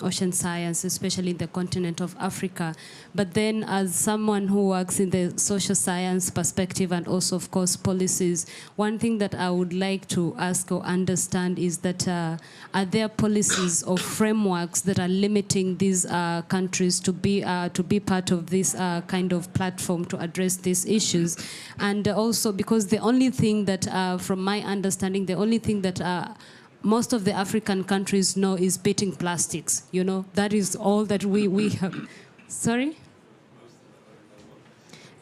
ocean science, especially in the continent of Africa. But then as someone who works in the social science perspective and also, of course, policies, one thing that I would like to ask or understand is that are there policies or frameworks that are limiting these countries to be part of this kind of platform to address these issues? And also because the only thing that from my understanding, the only thing that most of the African countries know is beating plastics. That is all that we have. Sorry?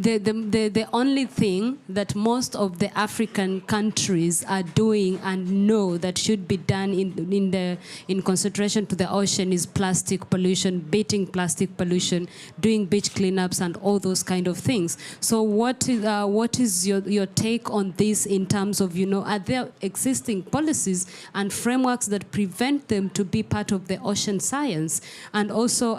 The only thing that most of the African countries are doing and know that should be done in concentration to the ocean is plastic pollution, beating plastic pollution, doing beach cleanups and all those kind of things. So what is your take on this in terms of, are there existing policies and frameworks that prevent them to be part of the ocean science? And also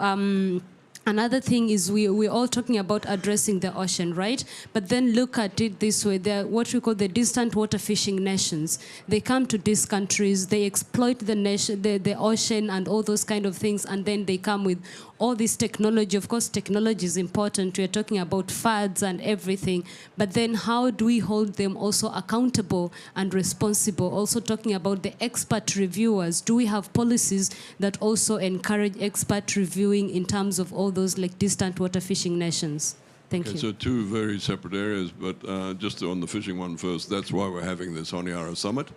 Another thing is we're all talking about addressing the ocean, right? But then look at it this way. They're what we call the distant water fishing nations. They come to these countries, they exploit the ocean and all those kind of things, and then they come with all this technology. Of course, technology is important. We're talking about fads and everything. But then how do we hold them also accountable and responsible? Also talking about the expert reviewers. Do we have policies that also encourage expert reviewing in terms of all those like distant water fishing nations? Thank you. So two very separate areas, but just on the fishing one first, that's why we're having this Honiara Summit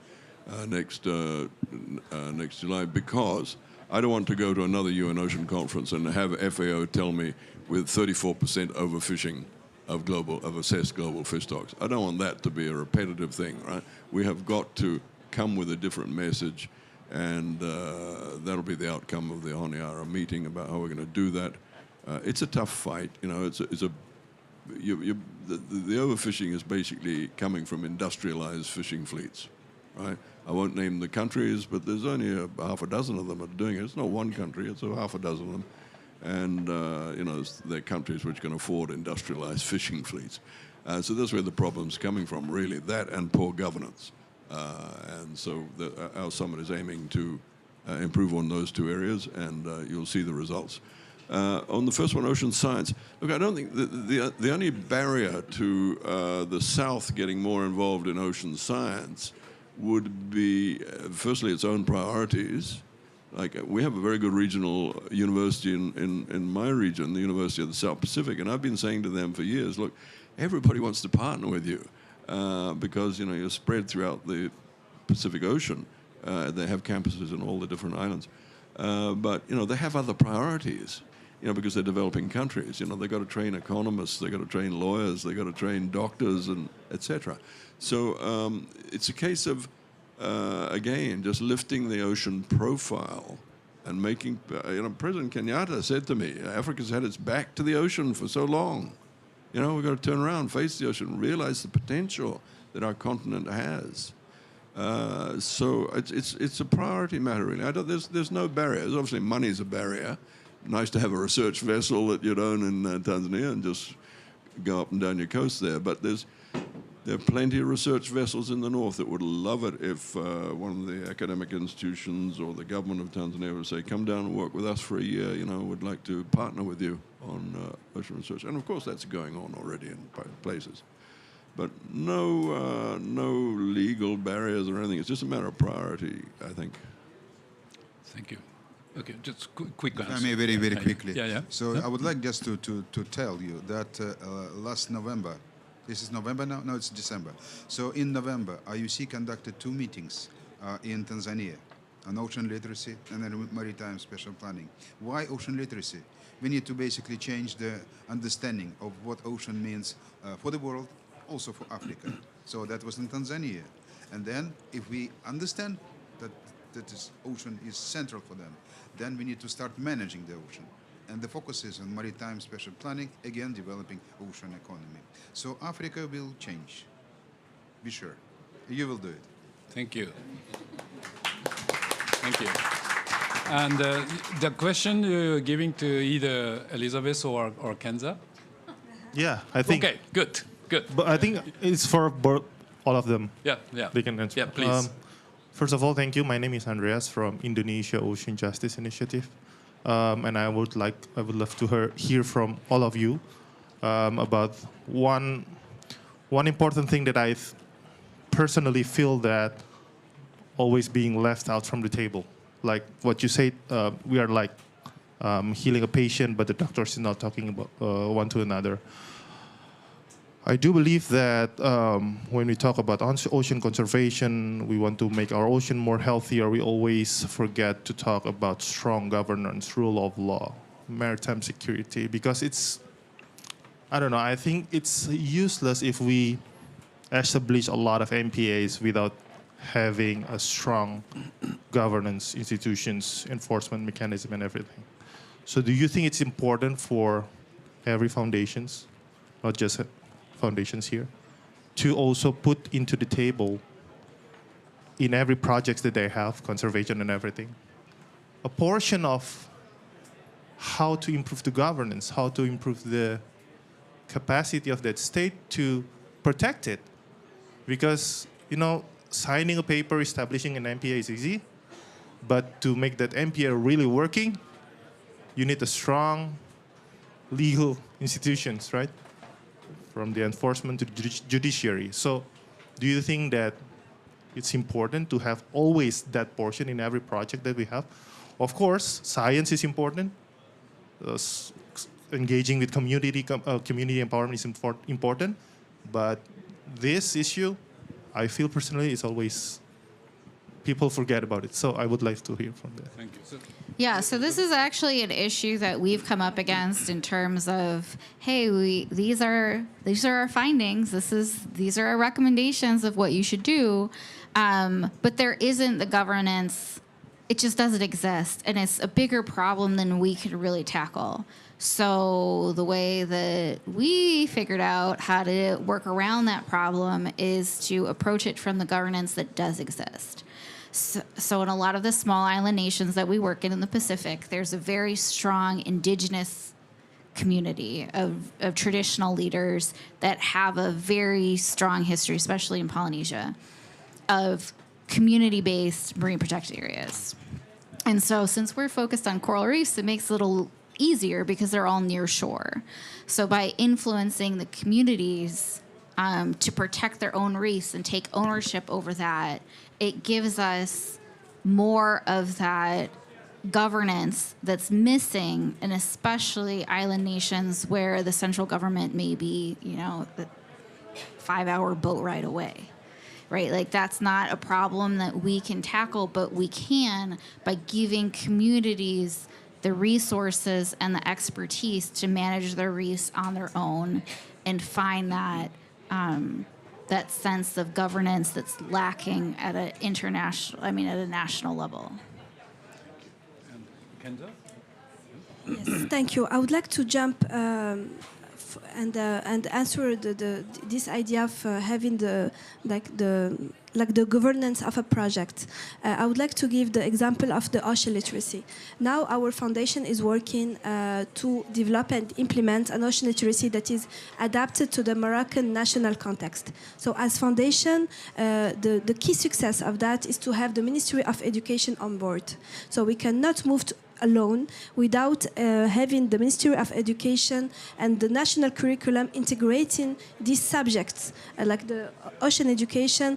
next July, because I don't want to go to another UN Ocean Conference and have FAO tell me with 34% overfishing of assessed global fish stocks. I don't want that to be a repetitive thing, right? We have got to come with a different message, and that'll be the outcome of the Honiara meeting about how we're going to do that. It's a tough fight, you know. The overfishing is basically coming from industrialized fishing fleets, right? I won't name the countries, but there's only half a dozen of them are doing it. It's not one country; it's half a dozen of them, and you know, they're countries which can afford industrialized fishing fleets. So that's where the problem's coming from, really. That and poor governance, and so our summit is aiming to improve on those two areas, and you'll see the results. On the first one, ocean science, look, I don't think the only barrier to the South getting more involved in ocean science would be, firstly, its own priorities. Like, we have a very good regional university in my region, the University of the South Pacific, and I've been saying to them for years, look, everybody wants to partner with you because, you know, you're spread throughout the Pacific Ocean. They have campuses in all the different islands. But, you know, they have other priorities, you know, because they're developing countries. You know, they've got to train economists, they've got to train lawyers, they've got to train doctors, and et cetera. So it's a case of, again, just lifting the ocean profile and making, you know, President Kenyatta said to me, Africa's had its back to the ocean for so long. You know, we've got to turn around, face the ocean, realize the potential that our continent has. So it's a priority matter, really. There's no barriers. Obviously, money's a barrier. Nice to have a research vessel that you'd own in Tanzania and just go up and down your coast there. But there are plenty of research vessels in the north that would love it if one of the academic institutions or the government of Tanzania would say, come down and work with us for a year, you know, would like to partner with you on ocean research. And of course, that's going on already in places. But no legal barriers or anything. It's just a matter of priority, I think. Thank you. Okay, just quick answer. I mean, very, very quickly. Yeah. So I would like just to tell you that last November, this is November now? No, it's December. So in November, IUC conducted 2 meetings in Tanzania on ocean literacy and then maritime special planning. Why ocean literacy? We need to basically change the understanding of what ocean means for the world, also for Africa. So that was in Tanzania. And then if we understand that this ocean is central for them, then we need to start managing the ocean. And the focus is on maritime special planning, again, developing ocean economy. So Africa will change. Be sure. You will do it. Thank you. Thank you. And the question you're giving to either Elizabeth or Kenza? Yeah, I think. Okay, good. But I think it's for all of them. Yeah. They can answer. Yeah, please. First of all, thank you. My name is Andreas from Indonesia Ocean Justice Initiative. And I would love to hear from all of you about one important thing that I personally feel that always being left out from the table. Like what you said, we are like healing a patient, but the doctors is not talking about one to another. I do believe that when we talk about ocean conservation, we want to make our ocean more healthier, we always forget to talk about strong governance, rule of law, maritime security, because I think it's useless if we establish a lot of MPAs without having a strong governance, institutions, enforcement mechanism, and everything. So do you think it's important for every foundations, not just foundations here, to also put into the table in every project that they have, conservation and everything, a portion of how to improve the governance, how to improve the capacity of that state to protect it. Because, signing a paper establishing an MPA is easy, but to make that MPA really working, you need a strong legal institutions, right? From the enforcement to the judiciary. So do you think that it's important to have always that portion in every project that we have? Of course, science is important. Engaging with community empowerment is important. But this issue, I feel personally, is always, people forget about it. So I would like to hear from that. Thank you. Yeah, so this is actually an issue that we've come up against in terms of, hey, these are our findings. These are our recommendations of what you should do, but there isn't the governance. It just doesn't exist, and it's a bigger problem than we could really tackle. So the way that we figured out how to work around that problem is to approach it from the governance that does exist. So in a lot of the small island nations that we work in the Pacific, there's a very strong indigenous community of traditional leaders that have a very strong history, especially in Polynesia, of community-based marine protected areas. And so since we're focused on coral reefs, it makes it a little easier because they're all near shore. So by influencing the communities to protect their own reefs and take ownership over that, it gives us more of that governance that's missing, and especially island nations where the central government may be, a 5-hour boat ride away, right? Like, that's not a problem that we can tackle, but we can by giving communities the resources and the expertise to manage their reefs on their own and find that that sense of governance that's lacking at a national level. And Kenza? Yes, thank you. I would like to jump and answer this idea of having the governance of a project. I would like to give the example of the ocean literacy. Now our foundation is working to develop and implement an ocean literacy that is adapted to the Moroccan national context. So as foundation, the key success of that is to have the Ministry of Education on board. So we cannot move alone without having the Ministry of Education and the national curriculum integrating these subjects, like the ocean education.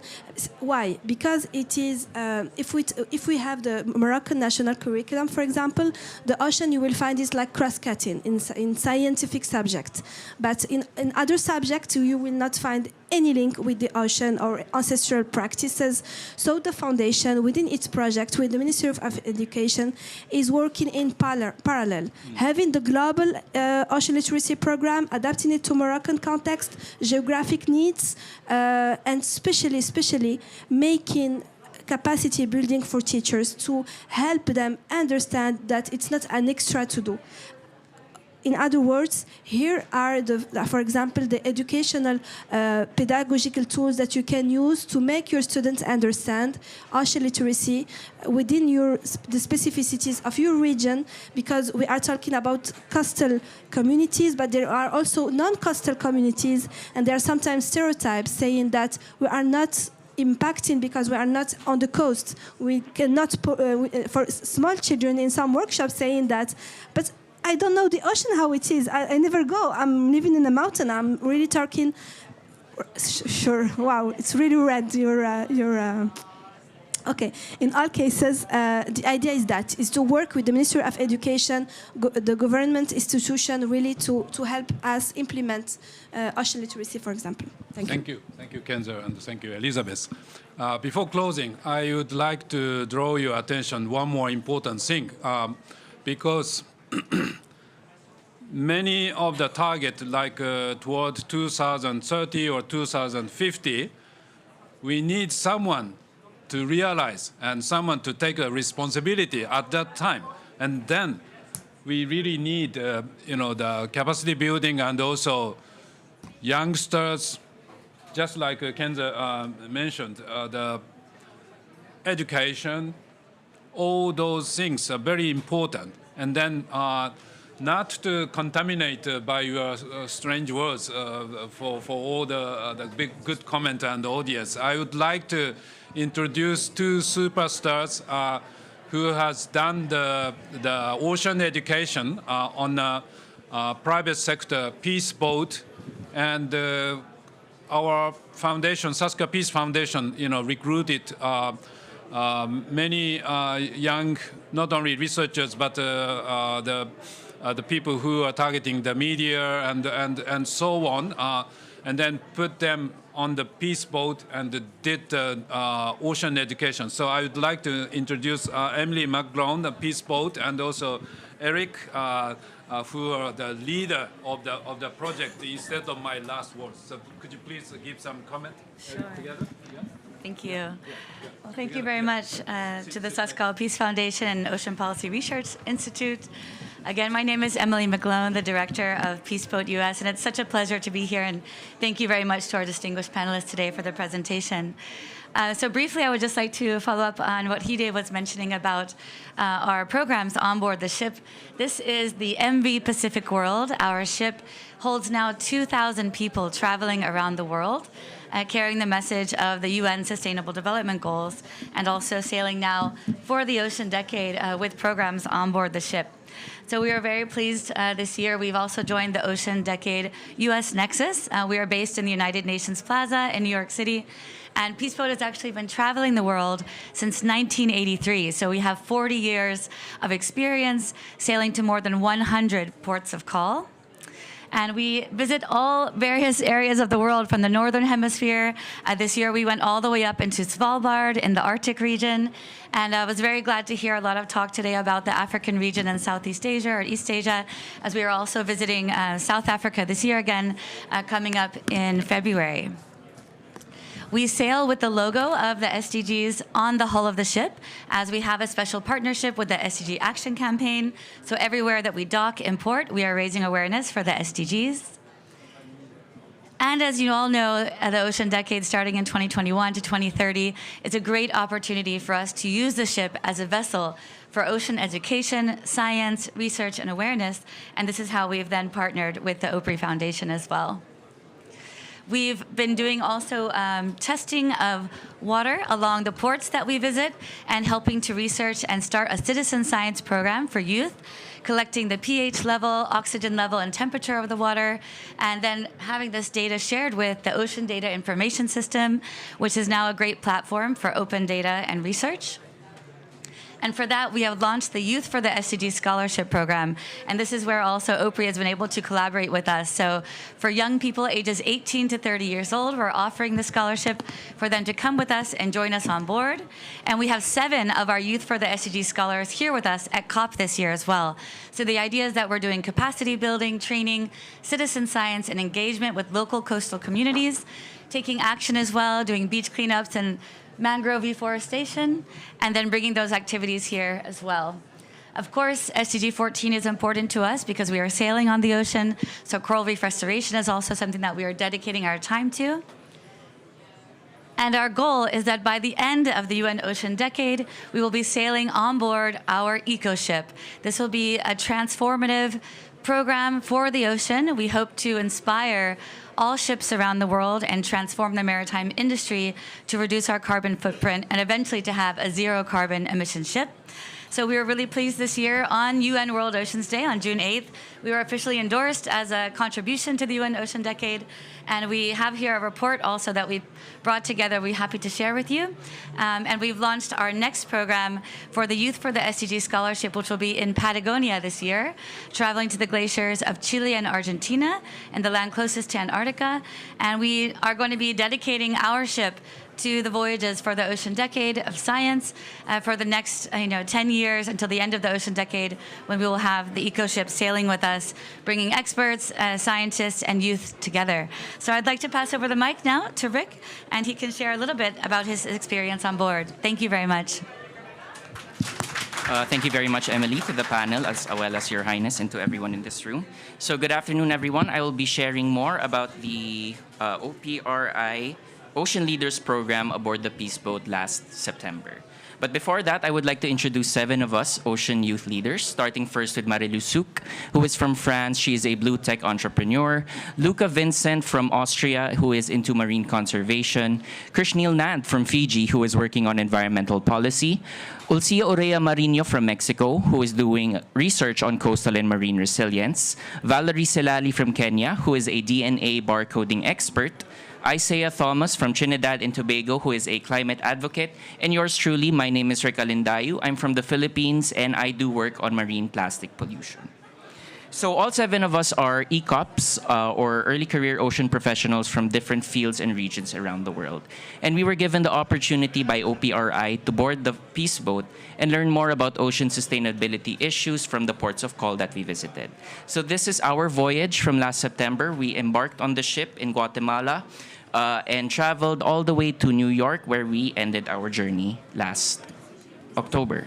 Why? Because it is, if we have the Moroccan national curriculum, for example, the ocean you will find is like cross-cutting in scientific subjects. But in other subjects, you will not find any link with the ocean or ancestral practices. So the foundation, within its project with the Ministry of Education, is working in parallel, having the global ocean literacy program, adapting it to Moroccan context, geographic needs, and especially making capacity building for teachers to help them understand that it's not an extra to do. In other words, here are, for example, the educational pedagogical tools that you can use to make your students understand ocean literacy within the specificities of your region, because we are talking about coastal communities, but there are also non-coastal communities, and there are sometimes stereotypes saying that we are not impacting because we are not on the coast. We cannot, for small children in some workshops saying that, but I don't know the ocean how it is. I never go. I'm living in a mountain. I'm really talking. Sure. Wow, it's really red. Okay. In all cases, the idea is to work with the Ministry of Education, the government institution, really to help us implement ocean literacy, for example. Thank you. Thank you, Kenza, and thank you, Elizabeth. Before closing, I would like to draw your attention one more important thing, because many of the targets, like toward 2030 or 2050, we need someone to realize and someone to take a responsibility at that time. And then we really need, the capacity building and also youngsters, just like Kenza mentioned, the education, all those things are very important. And then not to contaminate by your strange words for all the big good comment and the audience. I would like to introduce two superstars who has done the ocean education on a private sector peace boat, and our foundation, Saskia Peace Foundation, recruited many young, not only researchers, but the people who are targeting the media and so on, and then put them on the peace boat and did ocean education. So I would like to introduce Emily McGlone, the peace boat, and also Eric, who are the leader of the project, instead of my last words. So could you please give some comment? Sure. Together? Yeah. Thank you. Well, thank you very much to the Saskia Peace Foundation and Ocean Policy Research Institute. Again, my name is Emily McGlone, the director of Peace Boat US, and it's such a pleasure to be here, and thank you very much to our distinguished panelists today for the presentation. So briefly, I would just like to follow up on what Hide was mentioning about our programs on board the ship. This is the MV Pacific World. Our ship holds now 2,000 people traveling around the world, carrying the message of the UN Sustainable Development Goals, and also sailing now for the Ocean Decade with programs on board the ship. So we are very pleased this year. We've also joined the Ocean Decade US Nexus. We are based in the United Nations Plaza in New York City. And Peace Boat has actually been traveling the world since 1983. So we have 40 years of experience sailing to more than 100 ports of call. And we visit all various areas of the world from the Northern Hemisphere. This year we went all the way up into Svalbard in the Arctic region. And I was very glad to hear a lot of talk today about the African region and Southeast Asia or East Asia, as we are also visiting South Africa this year again, coming up in February. We sail with the logo of the SDGs on the hull of the ship, as we have a special partnership with the SDG Action Campaign. So everywhere that we dock in port, we are raising awareness for the SDGs. And as you all know, the Ocean Decade starting in 2021 to 2030 is a great opportunity for us to use the ship as a vessel for ocean education, science, research, and awareness. And this is how we've then partnered with the OPRI Foundation as well. We've been doing also testing of water along the ports that we visit and helping to research and start a citizen science program for youth, collecting the pH level, oxygen level, and temperature of the water, and then having this data shared with the Ocean Data Information System, which is now a great platform for open data and research. And for that, we have launched the Youth for the SDG Scholarship Program. And this is where also OPRI has been able to collaborate with us. So for young people ages 18 to 30 years old, we're offering the scholarship for them to come with us and join us on board. And we have 7 of our Youth for the SDG scholars here with us at COP this year as well. So the idea is that we're doing capacity building, training, citizen science, and engagement with local coastal communities, taking action as well, doing beach cleanups and mangrove reforestation, and then bringing those activities here as well. Of course, SDG 14 is important to us because we are sailing on the ocean, so coral reef restoration is also something that we are dedicating our time to. And our goal is that by the end of the UN Ocean Decade, we will be sailing on board our eco-ship. This will be a transformative program for the ocean. We hope to inspire all ships around the world and transform the maritime industry to reduce our carbon footprint and eventually to have a zero carbon emission ship. So we were really pleased this year on UN World Oceans Day on June 8th. We were officially endorsed as a contribution to the UN Ocean Decade. And we have here a report also that we brought together we're happy to share with you. And we've launched our next program for the Youth for the SDG Scholarship, which will be in Patagonia this year, traveling to the glaciers of Chile and Argentina and the land closest to Antarctica. And we are going to be dedicating our ship to the voyages for the Ocean Decade of Science for the next 10 years until the end of the Ocean Decade, when we will have the eco-ship sailing with us, bringing experts, scientists, and youth together. So I'd like to pass over the mic now to Rick, and he can share a little bit about his experience on board. Thank you very much. Thank you very much, Emily, to the panel, as well as Your Highness, and to everyone in this room. So good afternoon, everyone. I will be sharing more about the OPRI Ocean Leaders Program aboard the Peace Boat last September. But before that, I would like to introduce 7 of us ocean youth leaders, starting first with Marilu Souk, who is from France. She is a blue tech entrepreneur. Luca Vincent from Austria, who is into marine conservation. Krishnil Nand from Fiji, who is working on environmental policy. Ulcia Orea Marino from Mexico, who is doing research on coastal and marine resilience. Valerie Selali from Kenya, who is a DNA barcoding expert. Isaiah Thomas from Trinidad and Tobago, who is a climate advocate. And yours truly, my name is Rick Alindayu. I'm from the Philippines, and I do work on marine plastic pollution. So all 7 of us are ECOPs, or early career ocean professionals from different fields and regions around the world. And we were given the opportunity by OPRI to board the Peace Boat and learn more about ocean sustainability issues from the ports of call that we visited. So this is our voyage from last September. We embarked on the ship in Guatemala and traveled all the way to New York, where we ended our journey last October.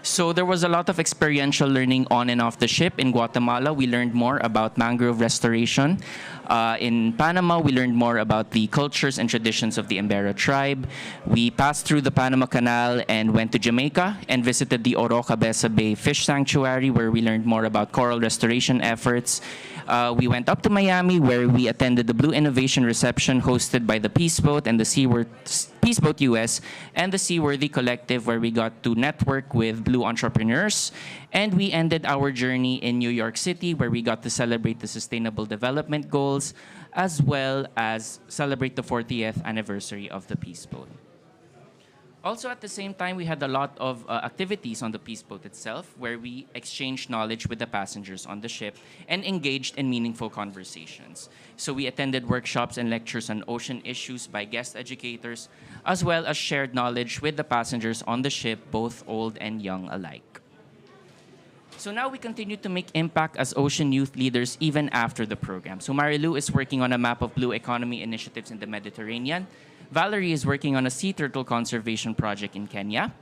So there was a lot of experiential learning on and off the ship. In Guatemala, we learned more about mangrove restoration. In Panama, we learned more about the cultures and traditions of the Embera tribe. We passed through the Panama Canal and went to Jamaica and visited the Oro-Cabeza Bay Fish Sanctuary, where we learned more about coral restoration efforts. We went up to Miami, where we attended the Blue Innovation Reception hosted by the Peace Boat and the Peace Boat US and the Seaworthy Collective, where we got to network with Blue entrepreneurs. And we ended our journey in New York City, where we got to celebrate the Sustainable Development Goals, as well as celebrate the 40th anniversary of the Peace Boat. Also, at the same time, we had a lot of activities on the Peace Boat itself, where we exchanged knowledge with the passengers on the ship and engaged in meaningful conversations. So we attended workshops and lectures on ocean issues by guest educators, as well as shared knowledge with the passengers on the ship, both old and young alike. So now we continue to make impact as ocean youth leaders even after the program. So Marilu is working on a map of blue economy initiatives in the Mediterranean. Valerie is working on a sea turtle conservation project in Kenya.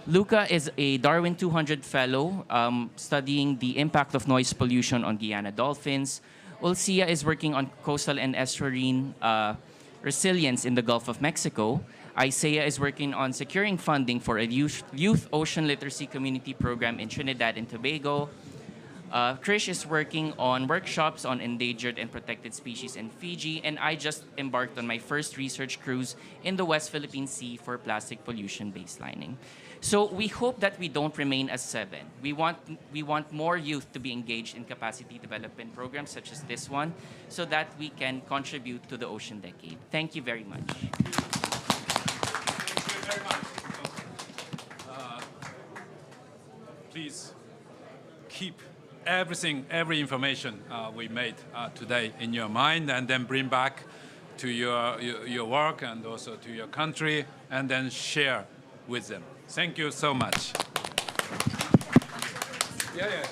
Luca is a Darwin 200 fellow studying the impact of noise pollution on Guyana dolphins. Ulcia is working on coastal and estuarine resilience in the Gulf of Mexico. Isaiah is working on securing funding for a youth ocean literacy community program in Trinidad and Tobago. Krish is working on workshops on endangered and protected species in Fiji, and I just embarked on my first research cruise in the West Philippine Sea for plastic pollution baselining. So we hope that we don't remain as 7. We want more youth to be engaged in capacity development programs such as this one, so that we can contribute to the ocean decade. Thank you very much. Please keep every information we made today in your mind, and then bring back to your work and also to your country, and then share with them. Thank you so much. Yeah.